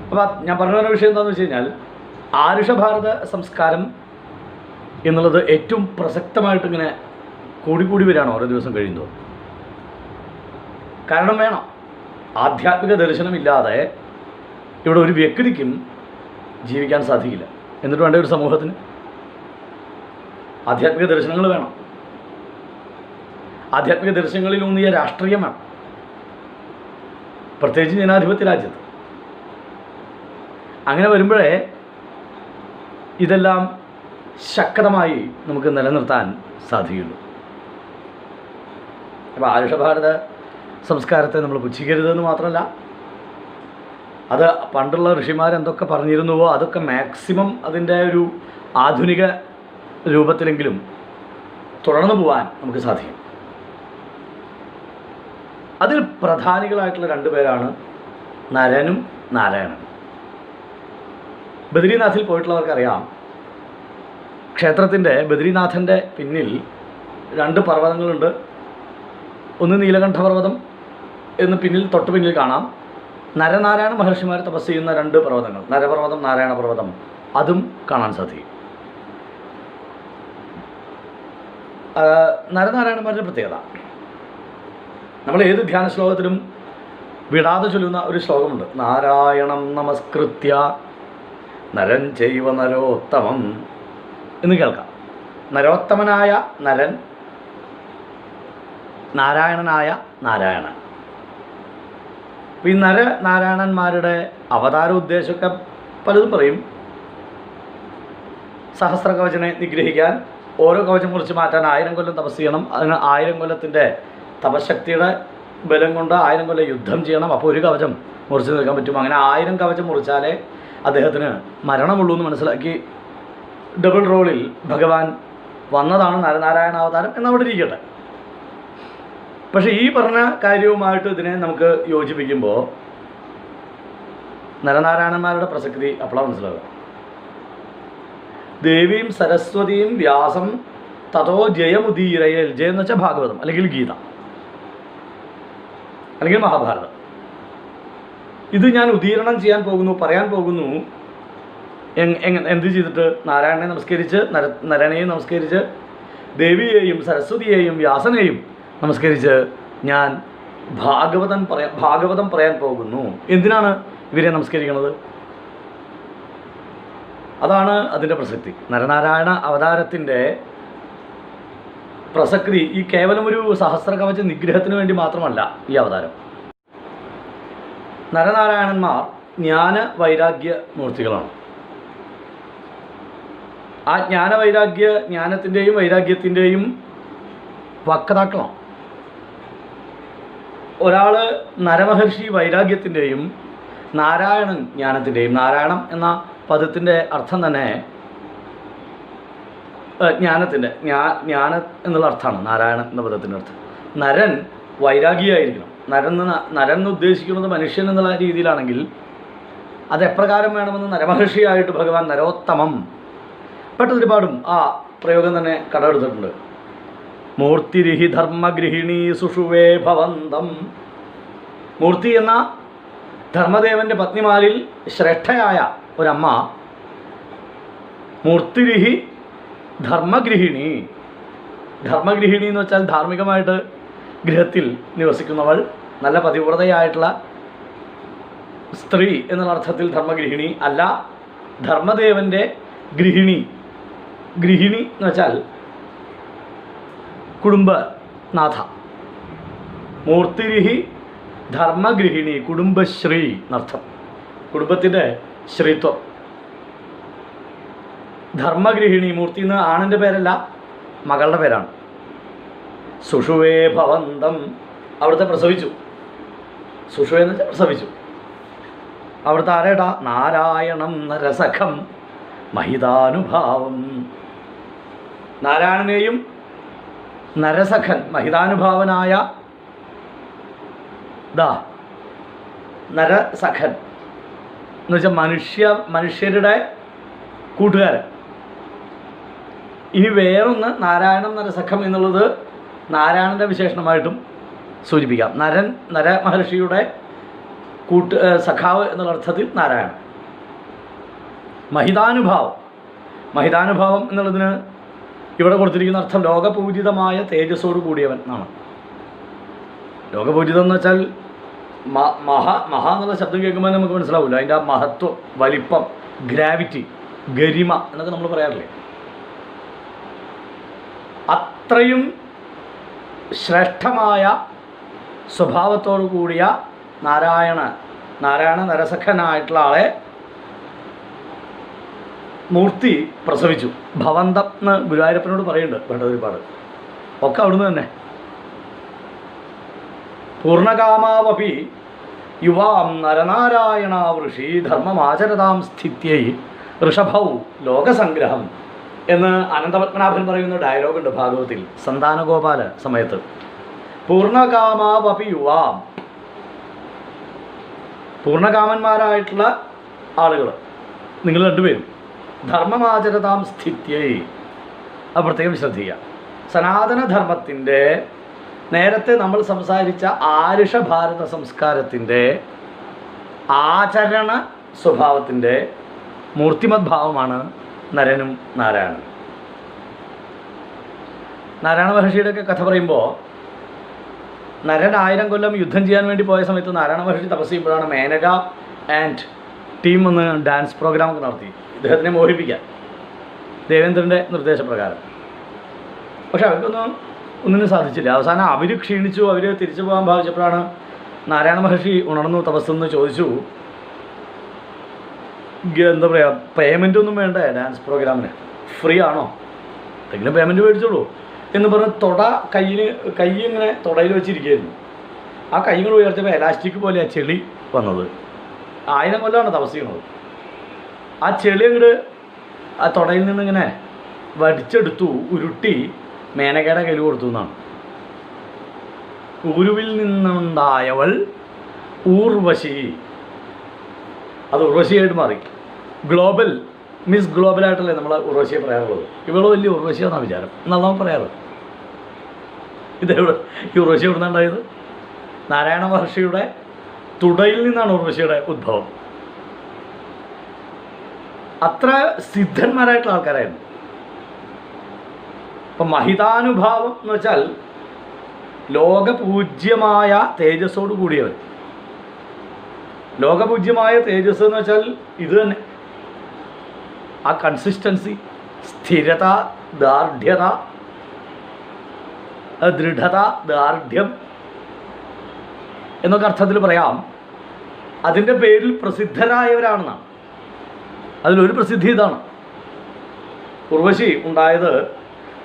അപ്പോൾ ഞാൻ പറഞ്ഞു വരുന്ന വിഷയം എന്താണെന്ന് വെച്ച് കഴിഞ്ഞാൽ, ആരുഷഭാരത സംസ്കാരം എന്നുള്ളത് ഏറ്റവും പ്രസക്തമായിട്ടിങ്ങനെ കൂടി വരികയാണ് ഓരോ ദിവസം കഴിയുമ്പോൾ. കാരണം വേണം, ആധ്യാത്മിക ദർശനമില്ലാതെ ഇവിടെ ഒരു വ്യക്തിക്കും ജീവിക്കാൻ സാധിക്കില്ല. എന്നിട്ട് വേണ്ട ഒരു സമൂഹത്തിന് ആധ്യാത്മിക ദർശനങ്ങൾ വേണം. ആധ്യാത്മിക ദർശനങ്ങളിലൂന്നിയ രാഷ്ട്രീയം വേണം, പ്രത്യേകിച്ച് ജനാധിപത്യ രാജ്യത്ത്. അങ്ങനെ വരുമ്പോഴേ ഇതെല്ലാം ശക്തമായി നമുക്ക് നിലനിർത്താൻ സാധിക്കുള്ളൂ. അപ്പോൾ ആയുഷഭാരത സംസ്കാരത്തെ നമ്മൾ പുച്ഛിക്കരുതെന്ന് മാത്രമല്ല, അത് പണ്ടുള്ള ഋഷിമാരെന്തൊക്കെ പറഞ്ഞിരുന്നുവോ അതൊക്കെ മാക്സിമം അതിൻ്റെ ഒരു ആധുനിക രൂപത്തിലെങ്കിലും തുടർന്നു പോകാൻ നമുക്ക് സാധിക്കും. അതിൽ പ്രധാനികളായിട്ടുള്ള രണ്ട് പേരാണ് നരനും നാരായണനും. ബദ്രീനാഥിൽ പോയിട്ടുള്ളവർക്കറിയാം, ക്ഷേത്രത്തിൻ്റെ ബദ്രീനാഥൻ്റെ പിന്നിൽ രണ്ട് പർവ്വതങ്ങളുണ്ട്. ഒന്ന് നീലകണ്ഠപർവ്വതം എന്ന് തൊട്ട് പിന്നിൽ കാണാം. നരനാരായണ മഹർഷിമാർ തപസ് ചെയ്യുന്ന രണ്ട് പർവ്വതങ്ങൾ, നരപർവ്വതം, നാരായണ പർവ്വതം, അതും കാണാൻ സാധിക്കും. നരനാരായണന്മാരുടെ പ്രത്യേകത, നമ്മൾ ഏത് ധ്യാന ശ്ലോകത്തിലും വിടാതെ ചൊല്ലുന്ന ഒരു ശ്ലോകമുണ്ട്. നാരായണം നമസ്കൃത്യ നരൻ ചൈവ നരോത്തമം എന്ന് കേൾക്കാം. നരോത്തമനായ നരൻ, നാരായണനായ നാരായണൻ. ഈ നാരായണന്മാരുടെ അവതാര ഉദ്ദേശമൊക്കെ പലതും പറയും. സഹസ്ര കവചനെ നിഗ്രഹിക്കാൻ, ഓരോ കവചം മുറിച്ച് മാറ്റാൻ 1000 കൊല്ലം തപസ് ചെയ്യണം. അതിന് 1000 കൊല്ലത്തിൻ്റെ തപശക്തിയുടെ ബലം കൊണ്ട് 1000 കൊല്ലം യുദ്ധം ചെയ്യണം. അപ്പോൾ ഒരു കവചം മുറിച്ച് നിൽക്കാൻ പറ്റും. അങ്ങനെ 1000 കവചം മുറിച്ചാലേ അദ്ദേഹത്തിന് മരണമുള്ളൂ എന്ന് മനസ്സിലാക്കി ഡബിൾ റോളിൽ ഭഗവാൻ വന്നതാണ് നരനാരായണ അവതാരം എന്നവിടെ ഇരിക്കട്ടെ. പക്ഷേ ഈ പറഞ്ഞ കാര്യവുമായിട്ട് ഇതിനെ നമുക്ക് യോജിപ്പിക്കുമ്പോൾ നരനാരായണന്മാരുടെ പ്രസക്തി അപ്പോഴാണ് മനസ്സിലാവുക. ദേവിയും സരസ്വതിയും വ്യാസം തതോ ജയമുദീരയൽ. ജയം എന്ന് വെച്ചാൽ ഭാഗവതം അല്ലെങ്കിൽ ഗീത അല്ലെങ്കിൽ മഹാഭാരതം. ഇത് ഞാൻ ഉദീരണം ചെയ്യാൻ പോകുന്നു, പറയാൻ പോകുന്നു. എന്ത് ചെയ്തിട്ട്? നാരായണനെ നമസ്കരിച്ച്, നരനെയും നമസ്കരിച്ച്, ദേവിയെയും സരസ്വതിയെയും വ്യാസനെയും നമസ്കരിച്ച് ഞാൻ ഭാഗവതം പറയാൻ പോകുന്നു. എന്തിനാണ് ഇവരെ നമസ്കരിക്കുന്നത്? അതാണ് അതിൻ്റെ പ്രസക്തി. നരനാരായണ അവതാരത്തിൻ്റെ പ്രസക്തി ഈ കേവലം ഒരു സഹസ്രകവച നിഗ്രഹത്തിന് വേണ്ടി മാത്രമല്ല ഈ അവതാരം. നരനാരായണന്മാർ ജ്ഞാന വൈരാഗ്യ മൂർത്തികളാണ്. ആ ജ്ഞാനത്തിൻ്റെയും വൈരാഗ്യത്തിൻ്റെയും വക്താക്കളാണ്. ഒരാൾ നരമഹർഷി വൈരാഗ്യത്തിൻ്റെയും നാരായണൻ ജ്ഞാനത്തിൻ്റെയും. നാരായണം എന്ന പദത്തിൻ്റെ അർത്ഥം തന്നെ ജ്ഞാനത്തിൻ്റെ ജ്ഞാനം എന്നുള്ള അർത്ഥമാണ് നാരായണൻ എന്ന പദത്തിൻ്റെ അർത്ഥം. നരൻ വൈരാഗിയായിരിക്കണം. നരൻ എന്ന് ഉദ്ദേശിക്കുന്നത് മനുഷ്യൻ എന്നുള്ള രീതിയിലാണെങ്കിൽ അത് എപ്രകാരം വേണമെന്ന് നരമഹർഷിയായിട്ട് ഭഗവാൻ നരോത്തമം പെട്ടൊരുപാടും ആ പ്രയോഗം തന്നെ കടമെടുത്തിട്ടുണ്ട്. മൂർത്തിരിഹി ധർമ്മഗൃഹിണി സുഷുവേ ഭവന്തം. മൂർത്തി എന്ന ധർമ്മദേവൻ്റെ പത്നിമാരിൽ ശ്രേഷ്ഠയായ ഒരമ്മ മൂർത്തിരിഹി ധർമ്മഗൃഹിണി. ധർമ്മഗൃഹിണി എന്ന് വെച്ചാൽ ധാർമ്മികമായിട്ട് ഗൃഹത്തിൽ നിവസിക്കുന്നവൾ, നല്ല പതിവ്രതയായിട്ടുള്ള സ്ത്രീ എന്നുള്ള അർത്ഥത്തിൽ ധർമ്മഗൃഹിണി അല്ല, ധർമ്മദേവൻ്റെ ഗൃഹിണി. ഗൃഹിണി എന്ന് വെച്ചാൽ കുടുംബനാഥ. മൂർത്തിരിഹി ധർമ്മഗൃഹിണി, കുടുംബശ്രീ എന്നർത്ഥം, കുടുംബത്തിൻ്റെ ശ്രീത്വം. ധർമ്മഗൃഹിണി, മൂർത്തി എന്ന് ആണിൻ്റെ പേരല്ല, മകളുടെ പേരാണ്. സുഷുവേ ഭവന്തം, അവിടുത്തെ പ്രസവിച്ചു. സുഷുവേ എന്ന് വെച്ചാൽ പ്രസവിച്ചു. അവിടുത്തെ ആരേടാ? നാരായണം നരസഖം മഹിതാനുഭാവം. നാരായണനെയും നരസഖൻ, മഹിതാനുഭാവനായ നരസഖൻ എന്ന് വെച്ചാൽ മനുഷ്യരുടെ കൂട്ടുകാരൻ. ഇനി വേറൊന്ന്, നാരായണം നരസഖം എന്നുള്ളത് നാരായണൻ്റെ വിശേഷണമായിട്ടും സൂചിപ്പിക്കാം. നരമഹർഷിയുടെ സഖാവ് എന്നുള്ള അർത്ഥത്തിൽ നാരായണൻ. മഹിതാനുഭാവം, മഹിതാനുഭാവം എന്നുള്ളതിന് ഇവിടെ കൊടുത്തിരിക്കുന്ന അർത്ഥം ലോകപൂജിതമായ തേജസ്സോട് കൂടിയവൻ എന്നാണ്. ലോകപൂജിതം എന്ന് വെച്ചാൽ മഹ എന്നുള്ള ശബ്ദം കേൾക്കുമ്പോൾ നമുക്ക് മനസ്സിലാവില്ല അതിൻ്റെ ആ മഹത്വം, വലിപ്പം, ഗ്രാവിറ്റി, ഗരിമ എന്നൊക്കെ നമ്മൾ പറയാറില്ലേ. അത്രയും ശ്രേഷ്ഠമായ സ്വഭാവത്തോടു കൂടിയ നാരായണ നരസഖനായിട്ടുള്ള ആളെ മൂർത്തി പ്രസവിച്ചു. ഭവന്തം എന്ന് ഗുരുവായൂരപ്പനോട് പറയുന്നുണ്ട് ഭട്ടതിരിപ്പാട്. ഒക്കെ അവിടുന്ന് തന്നെ. പൂർണ്ണകാമാവപി യുവാം നരനാരായണ ഋഷി ധർമ്മമാചരതാം സ്ഥിത്യൈ ഋഷഭൗ ലോകസംഗ്രഹം എന്ന് അനന്തപത്മനാഭൻ പറയുന്ന ഡയലോഗുണ്ട് ഭാഗവത്തിൽ, സന്താനഗോപാല സമയത്ത്. പൂർണ്ണകാമാവപി യുവാം, പൂർണ്ണകാമന്മാരായിട്ടുള്ള ആളുകൾ നിങ്ങൾ രണ്ടുപേരും, ധർമ്മമാചരതാം സ്ഥിത്യൈ, അത് പ്രത്യേകം ശ്രദ്ധിക്കുക. സനാതനധർമ്മത്തിൻ്റെ, നേരത്തെ നമ്മൾ സംസാരിച്ച ആരുഷ ഭാരത സംസ്കാരത്തിൻ്റെ ആചരണ സ്വഭാവത്തിൻ്റെ മൂർത്തിമത് ഭാവമാണ് നരനും നാരായണനും. നാരായണ മഹർഷിയുടെയൊക്കെ കഥ പറയുമ്പോൾ, നരൻ 1000 കൊല്ലം യുദ്ധം ചെയ്യാൻ വേണ്ടി പോയ സമയത്ത് നാരായണ മഹർഷി തപസ് ചെയ്യുമ്പോഴാണ് മേനക ആൻഡ് ടീം ഒന്ന് ഡാൻസ് പ്രോഗ്രാമൊക്കെ നടത്തി ഇദ്ദേഹത്തിനെ മോഹിപ്പിക്കാൻ, ദേവേന്ദ്രൻ്റെ നിർദ്ദേശപ്രകാരം. പക്ഷെ ഒന്നിനും സാധിച്ചില്ല. അവസാനം അവർ ക്ഷീണിച്ചു, അവർ തിരിച്ചു പോകാൻ ഭാവിച്ചപ്പോഴാണ് നാരായണ മഹർഷി ഉണർന്നു തപസ്സെന്ന് ചോദിച്ചു, എന്താ പറയുക, പേയ്മെൻ്റ് ഒന്നും വേണ്ടേ ഡാൻസ് പ്രോഗ്രാമിന്, ഫ്രീ ആണോ, എന്തെങ്കിലും പേയ്മെൻറ്റ് മേടിച്ചോളൂ എന്ന് പറഞ്ഞ് കൈ ഇങ്ങനെ തുടയിൽ വെച്ചിരിക്കുകയായിരുന്നു. ആ കൈ കൂടെ ഉയർത്തിയപ്പോൾ എലാസ്റ്റിക് പോലെ ആ ചെളി വന്നത്. 1000 കൊല്ലമാണ് തപസ് ചെയ്യണത്. ആ ചെളി അങ്ങോട്ട് ആ തുടയിൽ നിന്നിങ്ങനെ വടിച്ചെടുത്തു, ഉരുട്ടി മേനകയുടെ കയ്യിൽ കൊടുത്തു എന്നാണ്. ഊരുവിൽ നിന്നുണ്ടായവൾ ഊർവശി, അത് ഉർവശിയായിട്ട് മാറി. മിസ് ഗ്ലോബലായിട്ടല്ലേ നമ്മൾ ഉർവശിയെ പറയാറുള്ളത്. ഇവള് വലിയ ഉർവശിയാണെന്നാണ് വിചാരം എന്നാണ് പറയാറ്. ഇതെവിടെ ഈ ഉർവശി എവിടെ നിന്നുണ്ടായത്? നാരായണ മഹർഷിയുടെ തുടയിൽ നിന്നാണ് ഉർവശിയുടെ ഉദ്ഭവം. അത്ര സിദ്ധന്മാരായിട്ടുള്ള ആൾക്കാരായിരുന്നു. അപ്പം മഹിതാനുഭാവം എന്ന് വെച്ചാൽ ലോകപൂജ്യമായ തേജസ്സോട് കൂടിയവർ. ലോകപൂജ്യമായ തേജസ് എന്ന് വെച്ചാൽ ഇത് തന്നെ, ആ കൺസിസ്റ്റൻസി, സ്ഥിരത, ദാർഢ്യത, ദൃഢത, ദാർഢ്യം എന്നൊക്കെ അർത്ഥത്തിൽ പറയാം. അതിൻ്റെ പേരിൽ പ്രസിദ്ധരായവരാണെന്നാണ്. അതിലൊരു പ്രസിദ്ധി ഇതാണ്, ഉർവശി ഉണ്ടായത്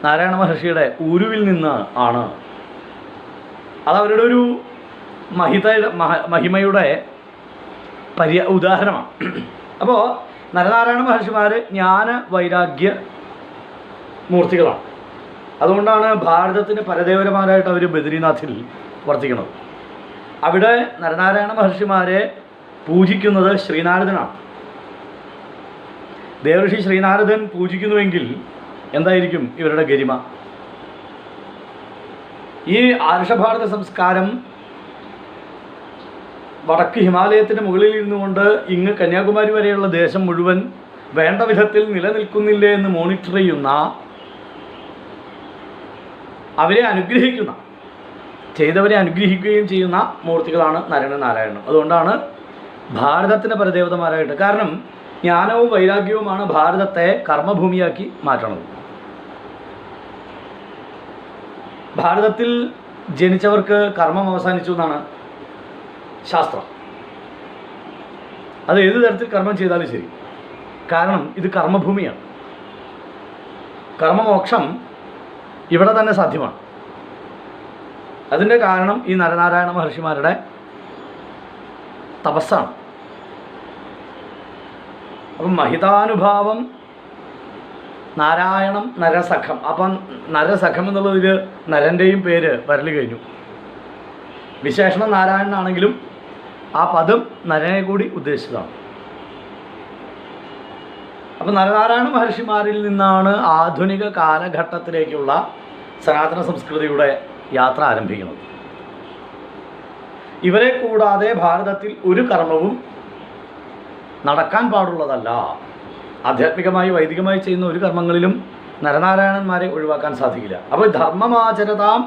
നാരായണ മഹർഷിയുടെ ഊരുവിൽ നിന്ന് ആണ്. അതവരുടെ ഒരു മഹിമയുടെ ഉദാഹരണമാണ്. അപ്പോൾ നരനാരായണ മഹർഷിമാർ ജ്ഞാന വൈരാഗ്യ മൂർത്തികളാണ്. അതുകൊണ്ടാണ് ഭാരതത്തിന് പരദേവരമാരായിട്ട് അവർ ബദ്രീനാഥിൽ വർത്തിക്കുന്നത്. അവിടെ നരനാരായണ മഹർഷിമാരെ പൂജിക്കുന്നത് ശ്രീനാരദനാണ്. ദേവർഷി ശ്രീനാരദൻ പൂജിക്കുന്നുവെങ്കിൽ എന്തായിരിക്കും ഇവരുടെ ഗരിമ? ഈ ആർഷഭാരത സംസ്കാരം വടക്ക് ഹിമാലയത്തിന് മുകളിൽ ഇരുന്നുകൊണ്ട് ഇങ്ങ് കന്യാകുമാരി വരെയുള്ള ദേശം മുഴുവൻ വേണ്ട വിധത്തിൽ നിലനിൽക്കുന്നില്ലേ എന്ന് മോണിറ്റർ ചെയ്യുന്ന, അവരെ അനുഗ്രഹിക്കുന്ന ചെയ്തവരെ അനുഗ്രഹിക്കുകയും ചെയ്യുന്ന മൂർത്തികളാണ് നരനും നാരായണനും. അതുകൊണ്ടാണ് ഭാരതത്തിൻ്റെ പരദേവതമാരായിട്ട്. കാരണം ജ്ഞാനവും വൈരാഗ്യവുമാണ് ഭാരതത്തെ കർമ്മഭൂമിയാക്കി മാറ്റണത്. ഭാരതത്തിൽ ജനിച്ചവർക്ക് കർമ്മം അവസാനിച്ചു എന്നാണ് ശാസ്ത്രം. അത് ഏത് തരത്തിൽ കർമ്മം ചെയ്താലും ശരി. കാരണം ഇത് കർമ്മഭൂമിയാണ്. കർമ്മമോക്ഷം ഇവിടെ തന്നെ സാധ്യമാണ്. അതിൻ്റെ കാരണം ഈ നരനാരായണ മഹർഷിമാരുടെ തപസ്സാണ്. അപ്പം മഹിതാനുഭാവം, നാരായണം, നരസഖം. അപ്പം നരസഖം എന്നുള്ളതിൽ നരൻ്റെയും പേര് വരൽ കഴിഞ്ഞു. വിശേഷണം നാരായണനാണെങ്കിലും ആ പദം നരനെ കൂടി ഉദ്ദേശിച്ചതാണ്. അപ്പം നരനാരായണ മഹർഷിമാരിൽ നിന്നാണ് ആധുനിക കാലഘട്ടത്തിലേക്കുള്ള സനാതന സംസ്കൃതിയുടെ യാത്ര ആരംഭിക്കുന്നത്. ഇവരെ കൂടാതെ ഭാരതത്തിൽ ഒരു കർമ്മവും നടക്കാൻ പാടുള്ളതല്ല. ആധ്യാത്മികമായി വൈദികമായി ചെയ്യുന്ന ഒരു കർമ്മങ്ങളിലും നരനാരായണന്മാരെ ഒഴിവാക്കാൻ സാധിക്കില്ല. അപ്പോൾ ധർമ്മമാചരതാം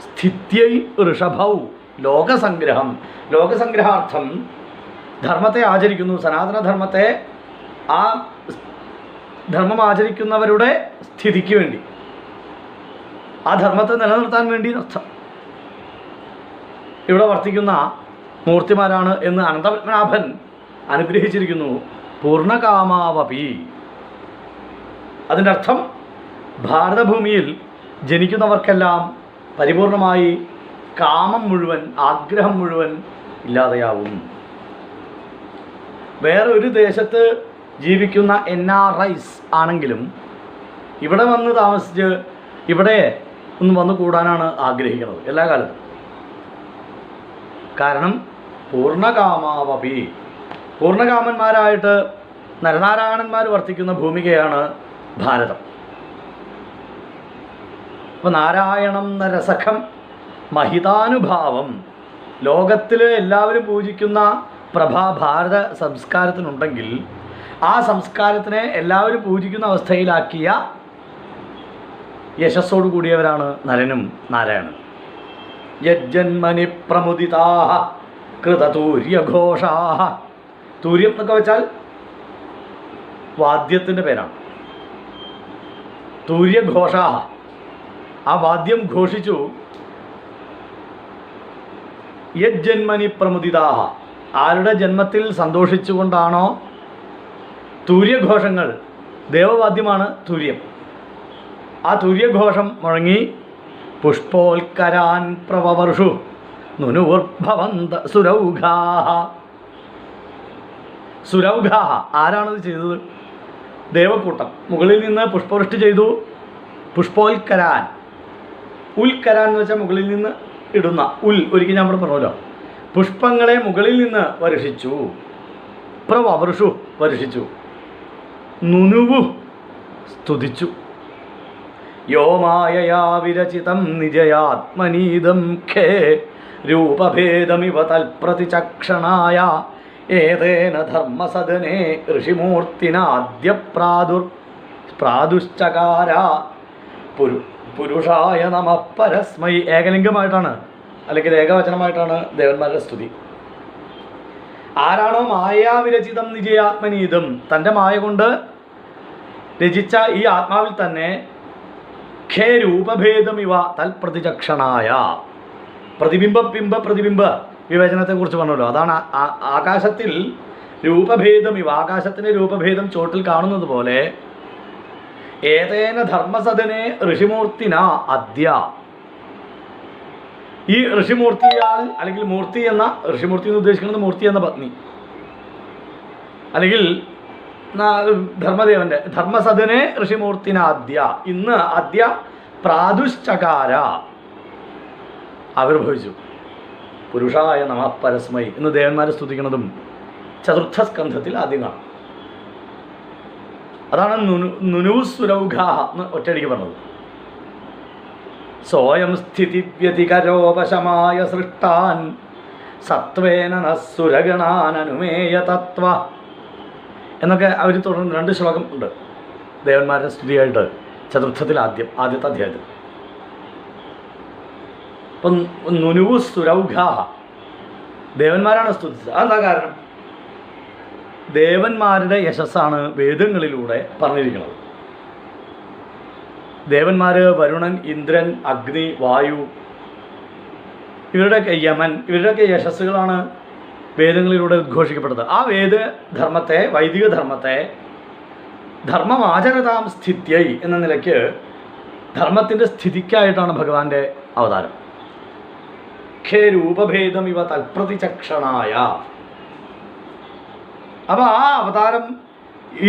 സ്ഥിത്യൈ ഋഷഭൗ ലോകസംഗ്രഹം. ലോകസംഗ്രഹാർത്ഥം ധർമ്മത്തെ ആചരിക്കുന്നു. സനാതനധർമ്മത്തെ, ആ ധർമ്മം ആചരിക്കുന്നവരുടെ സ്ഥിതിക്ക് വേണ്ടി, ആ ധർമ്മത്തെ നിലനിർത്താൻ വേണ്ടി അർത്ഥം ഇവിടെ വർത്തിക്കുന്ന മൂർത്തിമാരാണ് എന്ന് അനന്തപത്മനാഭൻ അനുഗ്രഹിച്ചിരിക്കുന്നു. പൂർണ്ണകാമാവപി. അതിൻ്റെ അർത്ഥം ഭാരതഭൂമിയിൽ ജനിക്കുന്നവർക്കെല്ലാം പരിപൂർണമായി കാമം മുഴുവൻ, ആഗ്രഹം മുഴുവൻ ഇല്ലാതെയാവും. വേറെ ഒരു ദേശത്ത് ജീവിക്കുന്ന NRIs ആണെങ്കിലും ഇവിടെ വന്ന് താമസിച്ച് ഇവിടെ ഒന്ന് വന്നു കൂടാനാണ് ആഗ്രഹിക്കുന്നത് എല്ലാ കാലത്തും. കാരണം പൂർണ്ണകാമാവപി, പൂർണ്ണകാമന്മാരായിട്ട് നരനാരായണന്മാർ വർത്തിക്കുന്ന ഭൂമികയാണ് ഭാരതം. അപ്പോൾ നാരായണം നരസഖം മഹിതാനുഭാവം. ലോകത്തിൽ എല്ലാവരും പൂജിക്കുന്ന പ്രഭ ഭാരത സംസ്കാരത്തിനുണ്ടെങ്കിൽ ആ സംസ്കാരത്തിനെ എല്ലാവരും പൂജിക്കുന്ന അവസ്ഥയിലാക്കിയ യശസ്സോടു കൂടിയവരാണ് നരനും നാരായണനും. യജ്ജന്മനി പ്രമുദിതാഹ കൃതതൂര്യഘോഷാഹ. തൂര്യം എന്നൊക്കെ വെച്ചാൽ വാദ്യത്തിൻ്റെ പേരാണ്. തൂര്യഘോഷാഹ, ആ വാദ്യം ഘോഷിച്ചു. യജ്ജന്മനി പ്രമുദിതാഹ, ആരുടെ ജന്മത്തിൽ സന്തോഷിച്ചുകൊണ്ടാണോ തൂര്യഘോഷങ്ങൾ, ദേവവാദ്യമാണ് തൂര്യം. ആ തൂര്യഘോഷം മുഴങ്ങി പുഷ്പോൽക്കരാൻ പ്രവവർഷു നുനുർഭവന്ത സുരൗഘാഹ. സുരൗഘാഹ ആരാണത് ചെയ്തത്? ദേവക്കൂട്ടം. മുകളിൽ നിന്ന് പുഷ്പവൃഷ്ടി ചെയ്തു. പുഷ്പോൽക്കരാൻ, ഉൽക്കരാൻ എന്ന് വെച്ചാൽ മുകളിൽ നിന്ന് ഇടുന്ന ഉൽ, ഒരിക്കൽ ഞാൻ ഇവിടെ പറഞ്ഞല്ലോ. പുഷ്പങ്ങളെ മുകളിൽ നിന്ന് വർഷിച്ചു. പ്രവവർഷു വർഷിച്ചു. നുനുവു സ്തുതിച്ചു. യോ മായയാ വിരചിതം നിജയാത്മനീതം ഖേ രൂപഭേദമിവ തൽപ്രതിചക്ഷണായ ഏതേന ധർമ്മസദനേ ഋഷിമൂർത്തിനാദ്യ പ്രാദുശ്ചകാര പുരുഷായ നമഃ പരസ്മൈ. ഏകലിംഗമായിട്ടാണ് അല്ലെങ്കിൽ ഏകവചനമായിട്ടാണ് ദേവന്മാരുടെ സ്തുതി. ആരാണോ മായാവിരചിതം നിജയാത്മനീതം, തൻ്റെ മായ കൊണ്ട് രചിച്ച ഈ ആത്മാവിൽ തന്നെ ഖേ രൂപഭേദമിവ തൽപ്രതിചക്ഷണായ. പ്രതിബിംബ ബിംബ പ്രതിബിംബ വിവേചനത്തെക്കുറിച്ച് പറഞ്ഞല്ലോ. അതാണ് ആകാശത്തിൽ രൂപഭേദമിവ, ആകാശത്തിൻ്റെ രൂപഭേദം ചോട്ടിൽ കാണുന്നത് പോലെ ഏതേന ധർമ്മസദനെ ഋഷിമൂർത്തിന അദ്യ. ഈ ഋഷിമൂർത്തിയാൽ, അല്ലെങ്കിൽ മൂർത്തി എന്ന, ഋഷിമൂർത്തി എന്ന് ഉദ്ദേശിക്കുന്നത് മൂർത്തി എന്ന പത്നി, അല്ലെങ്കിൽ ധർമ്മദേവന്റെ ധർമ്മസദനെ ഋഷിമൂർത്തിന അദ്യ. ഇന്ന് അദ്യ പ്രാദുശ്ചകാര, ആവിർഭവിച്ചു. പുരുഷായ നമഃ പരസ്മൈ എന്ന് ദേവന്മാരെ സ്തുതിക്കുന്നതും ചതുർത്ഥ സ്കന്ധത്തിൽ ആദ്യം കാണാം. അതാണ് നുനുസുരൗഘാഹ എന്ന് ഒറ്റയടിക്ക് പറഞ്ഞത്. സോയം സ്ഥിതി വ്യതികരോപശമായ സൃഷ്ടാൻ സത്വേന നസുരഗണാനനുമേയ തത്വ എന്നൊക്കെ അവർ തുടർന്ന് 2 ശ്ലോകം ഉണ്ട് ദേവന്മാരുടെ സ്തുതിയായിട്ട് ചതുർത്ഥത്തിൽ ആദ്യത്തെ അധ്യായത്തിൽ. ഇപ്പം നുനുവു സുരൗഘാഹ, ദേവന്മാരാണ് സ്തുതിച്ചത്. അതെന്താ കാരണം? ദേവന്മാരുടെ യശസ്സാണ് വേദങ്ങളിലൂടെ പറഞ്ഞിരിക്കുന്നത്. ദേവന്മാർ വരുണൻ, ഇന്ദ്രൻ, അഗ്നി, വായു, ഇവരുടെയൊക്കെ യമൻ, ഇവരുടെയൊക്കെ യശസ്സുകളാണ് വേദങ്ങളിലൂടെ ഉദ്ഘോഷിക്കപ്പെട്ടത്. ആ വേദധർമ്മത്തെ, വൈദിക ധർമ്മത്തെ ധർമ്മമാചരതാം സ്ഥിത്യൈ എന്ന നിലയ്ക്ക് ധർമ്മത്തിൻ്റെ സ്ഥിതിക്കായിട്ടാണ് ഭഗവാന്റെ അവതാരം. ഖേ രൂപഭേദം ഇവ തൽപ്രതിചക്ഷണായ. അപ്പോൾ ആ അവതാരം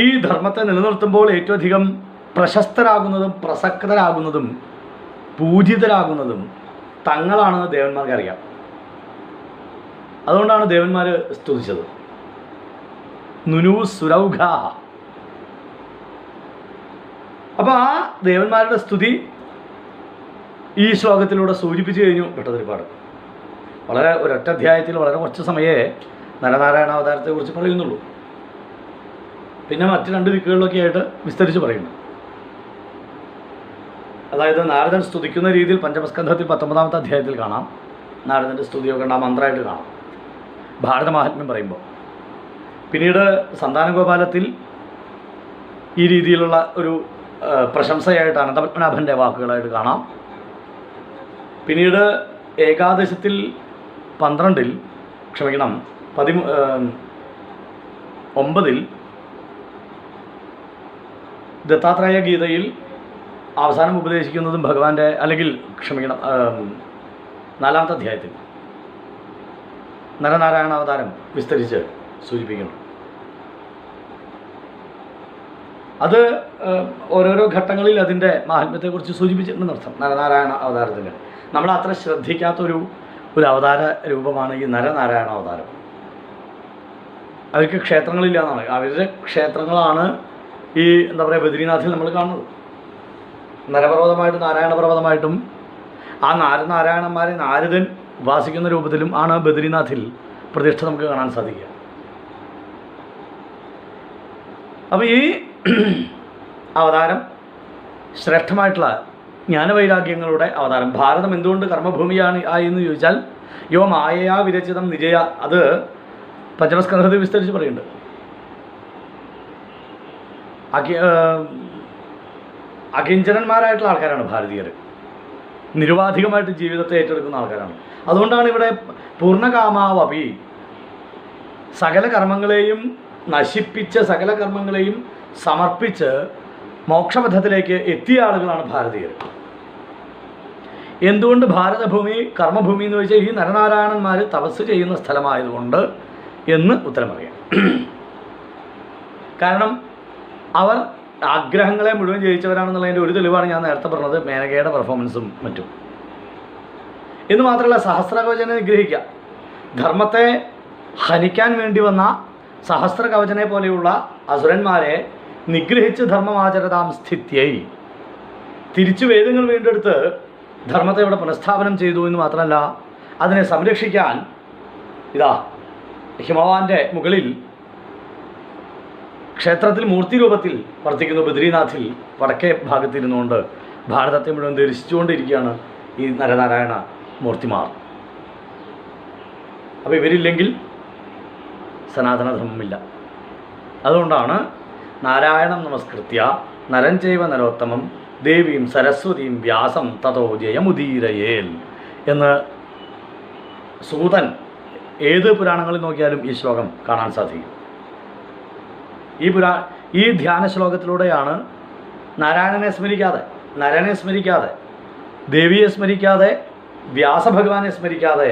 ഈ ധർമ്മത്തെ നിലനിർത്തുമ്പോൾ ഏറ്റവും അധികം പ്രശസ്തരാകുന്നതും പ്രസക്തരാകുന്നതും പൂജിതരാകുന്നതും തങ്ങളാണ് ദേവന്മാർക്കറിയാം. അതുകൊണ്ടാണ് ദേവന്മാർ സ്തുതിച്ചത്. നുനു സുരൗഘാഹ. അപ്പോൾ ആ ദേവന്മാരുടെ സ്തുതി ഈ ശ്ലോകത്തിലൂടെ സൂചിപ്പിച്ചു കഴിഞ്ഞു ഭട്ടതിരിപ്പാട്. വളരെ ഒരൊറ്റ അധ്യായത്തിൽ വളരെ കുറച്ച് സമയമേ നരനാരായണ അവതാരത്തെക്കുറിച്ച് പറയുന്നുള്ളൂ. പിന്നെ മറ്റ് 2 ദിക്കുകളിലൊക്കെ ആയിട്ട് വിസ്തരിച്ച് പറയുന്നു. അതായത് നാരദൻ സ്തുതിക്കുന്ന രീതിയിൽ പഞ്ചമസ്കന്ധത്തിൽ 19ാമത്തെ അധ്യായത്തിൽ കാണാം. നാരദൻ്റെ സ്തുതിയൊക്കെ ഉണ്ട്, ആ മന്ത്രമായിട്ട് കാണാം ഭാരതമാഹാത്മ്യം പറയുമ്പോൾ. പിന്നീട് സന്താനഗോപാലത്തിൽ ഈ രീതിയിലുള്ള ഒരു പ്രശംസയായിട്ട് അനന്തപത്മനാഭൻ്റെ വാക്കുകളായിട്ട് കാണാം. പിന്നീട് ഏകാദശത്തിൽ 12-ൽ 9-ൽ ദത്താത്രേയ ഗീതയിൽ അവസാനം ഉപദേശിക്കുന്നതും ഭഗവാന്റെ, അല്ലെങ്കിൽ 4ാമത്തെ അധ്യായത്തിൽ നരനാരായണ അവതാരം വിസ്തരിച്ച് സൂചിപ്പിക്കുന്നു. അത് ഓരോരോ ഘട്ടങ്ങളിൽ അതിൻ്റെ മാഹാത്മ്യത്തെക്കുറിച്ച് സൂചിപ്പിച്ചിട്ടുണ്ടെന്നർത്ഥം. നരനാരായണ അവതാരത്തിന് നമ്മൾ അത്ര ശ്രദ്ധിക്കാത്തൊരു അവതാര രൂപമാണ് ഈ നരനാരായണ അവതാരം. അവർക്ക് ക്ഷേത്രങ്ങളില്ല എന്നാണ്. അവരുടെ ക്ഷേത്രങ്ങളാണ് ഈ എന്താ പറയുക ബദ്രീനാഥിൽ നമ്മൾ കാണുന്നത്. നരപർവ്വതമായിട്ടും നാരായണപർവ്വതമായിട്ടും ആ നാരായണന്മാരെ നാരദൻ ഉപാസിക്കുന്ന രൂപത്തിലും ആണ് ബദ്രീനാഥിൽ പ്രതിഷ്ഠ നമുക്ക് കാണാൻ സാധിക്കുക. അപ്പോൾ ഈ അവതാരം ശ്രേഷ്ഠമായിട്ടുള്ള ജ്ഞാനവൈരാഗ്യങ്ങളുടെ അവതാരം. ഭാരതം എന്തുകൊണ്ട് കർമ്മഭൂമിയാണ് എന്ന് ചോദിച്ചാൽ യോ മായയാ വിരചിതം നിജയ, അത് പഞ്ചമസ്കന്ധത്തിൽ വിസ്തരിച്ച് പറയുന്നുണ്ട്. അകിഞ്ചനന്മാരായിട്ടുള്ള ആൾക്കാരാണ് ഭാരതീയർ. നിരുപാധികമായിട്ട് ജീവിതത്തെ ഏറ്റെടുക്കുന്ന ആൾക്കാരാണ്. അതുകൊണ്ടാണ് ഇവിടെ പൂർണ്ണകാമാവപി, സകല കർമ്മങ്ങളെയും നശിപ്പിച്ച് സകല കർമ്മങ്ങളെയും സമർപ്പിച്ച് മോക്ഷപഥത്തിലേക്ക് എത്തിയ ആളുകളാണ് ഭാരതീയർ. എന്തുകൊണ്ട് ഭാരതഭൂമി കർമ്മഭൂമി എന്ന് ചോദിച്ചാൽ ഈ നരനാരായണന്മാർ തപസ് ചെയ്യുന്ന സ്ഥലമായതുകൊണ്ട് എന്ന് ഉത്തരം പറയാം. കാരണം അവർ ആഗ്രഹങ്ങളെ മുഴുവൻ ജയിച്ചവരാണെന്നുള്ളതിൻ്റെ ഒരു തെളിവാണ് ഞാൻ നേരത്തെ പറഞ്ഞത് മേനകയുടെ പെർഫോമൻസും മറ്റും. എന്ന് മാത്രമല്ല സഹസ്രകവചനെ നിഗ്രഹിക്കുക, ധർമ്മത്തെ ഹനിക്കാൻ വേണ്ടി വന്ന സഹസ്രകവചനെ പോലെയുള്ള അസുരന്മാരെ നിഗ്രഹിച്ച് ധർമ്മമാചരതാം സ്ഥിത്യൈ, തിരിച്ചു വേദങ്ങൾ വീണ്ടെടുത്ത് ധർമ്മത്തെ ഇവിടെ പുനഃസ്ഥാപനം ചെയ്തു എന്ന് മാത്രമല്ല അതിനെ സംരക്ഷിക്കാൻ ഇതാ ഹിമവാന്റെ മുകളിൽ ക്ഷേത്രത്തിൽ മൂർത്തി രൂപത്തിൽ വർത്തിക്കുന്ന ബദ്രീനാഥിൽ വടക്കേ ഭാഗത്തിരുന്നുകൊണ്ട് ഭാരതത്തെ മുഴുവൻ ദർശിച്ചുകൊണ്ടിരിക്കുകയാണ് ഈ നരനാരായണ മൂർത്തിമാർ. അപ്പോൾ ഇവരില്ലെങ്കിൽ സനാതനധർമ്മമില്ല. അതുകൊണ്ടാണ് നാരായണം നമസ്കൃത്യ നരം ചൈവ നരോത്തമം ദേവീം സരസ്വതിയും വ്യാസം തതോ ജയമുദീരയേൽ എന്ന് സൂതൻ ഏത് പുരാണങ്ങളിൽ നോക്കിയാലും ഈ ശ്ലോകം കാണാൻ സാധിക്കും. ഈ ധ്യാന ശ്ലോകത്തിലൂടെയാണ് നാരായണനെ സ്മരിക്കാതെ, നരനെ സ്മരിക്കാതെ, ദേവിയെ സ്മരിക്കാതെ, വ്യാസഭഗവാനെ സ്മരിക്കാതെ,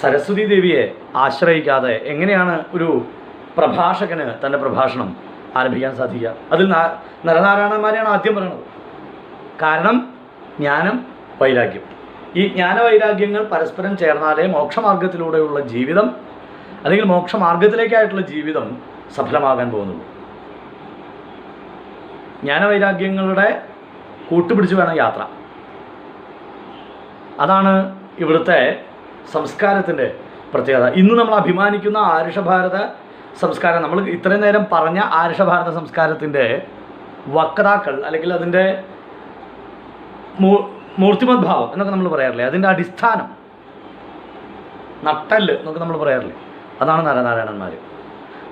സരസ്വതി ദേവിയെ ആശ്രയിക്കാതെ എങ്ങനെയാണ് ഒരു പ്രഭാഷകന് തൻ്റെ പ്രഭാഷണം ആരംഭിക്കാൻ സാധിക്കുക? അതിൽ നരനാരായണന്മാരെയാണ് ആദ്യം പറയുന്നത്. കാരണം ജ്ഞാനം, വൈരാഗ്യം. ഈ ജ്ഞാനവൈരാഗ്യങ്ങൾ പരസ്പരം ചേർന്നാലേ മോക്ഷമാർഗത്തിലൂടെയുള്ള ജീവിതം അല്ലെങ്കിൽ മോക്ഷമാർഗത്തിലേക്കായിട്ടുള്ള ജീവിതം സഫലമാകാൻ പോകുന്നുള്ളൂ. ജ്ഞാനവൈരാഗ്യങ്ങളുടെ കൂട്ടുപിടിച്ച് വേണം യാത്ര. അതാണ് ഇവിടുത്തെ സംസ്കാരത്തിൻ്റെ പ്രത്യേകത. ഇന്ന് നമ്മൾ അഭിമാനിക്കുന്ന ആരുഷഭാരത സംസ്കാരം, നമ്മൾ ഇത്രയും നേരം പറഞ്ഞ ആരുഷഭാരത സംസ്കാരത്തിൻ്റെ വക്താക്കൾ അല്ലെങ്കിൽ അതിൻ്റെ മൂർത്തിമത് ഭാവം എന്നൊക്കെ നമ്മൾ പറയാറില്ലേ, അതിൻ്റെ അടിസ്ഥാനം, നട്ടല് എന്നൊക്കെ നമ്മൾ പറയാറില്ലേ, അതാണ് നരനാരായണന്മാർ.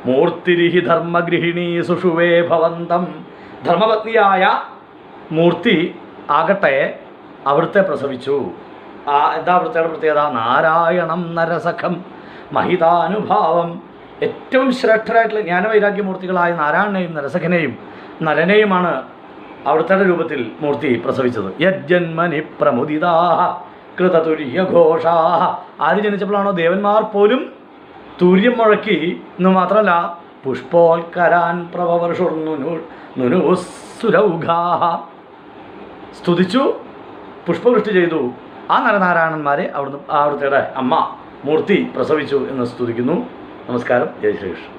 മൂർത്തിരിഹി ധർമ്മഗൃഹിണീ സുഷുവേ ഭവന്തം. ധർമ്മപത്നിയായ മൂർത്തി ആകട്ടെ അവിടുത്തെ പ്രസവിച്ചു. എന്താ അവിടുത്തെ പ്രത്യേകത? നാരായണം നരസഖം മഹിതാനുഭാവം. ഏറ്റവും ശ്രേഷ്ഠരായിട്ടുള്ള ജ്ഞാനവൈരാഗ്യമൂർത്തികളായ നാരായണനെയും നരസഖനെയും നരനെയുമാണ് അവിടുത്തെ രൂപത്തിൽ മൂർത്തി പ്രസവിച്ചത്. യജ്ജന്മനി പ്രമുദിതാ കൃതതുര്യഘോഷാ. ആര് ജനിച്ചപ്പോഴാണോ ദേവന്മാർ പോലും തുര്യം മുഴക്കി എന്ന് മാത്രമല്ല പുഷ്പോൽക്കരാൻ പ്രഭവർഷുർനുനുസുരൗഘാ, സ്തുതിച്ചു, പുഷ്പവൃഷ്ടി ചെയ്തു. ആ നരനാരായണന്മാരെ അവിടുത്തെ അമ്മ മൂർത്തി പ്രസവിച്ചു എന്ന് സ്തുതിക്കുന്നു. നമസ്കാരം. ജയ് ശ്രീകൃഷ്ണൻ.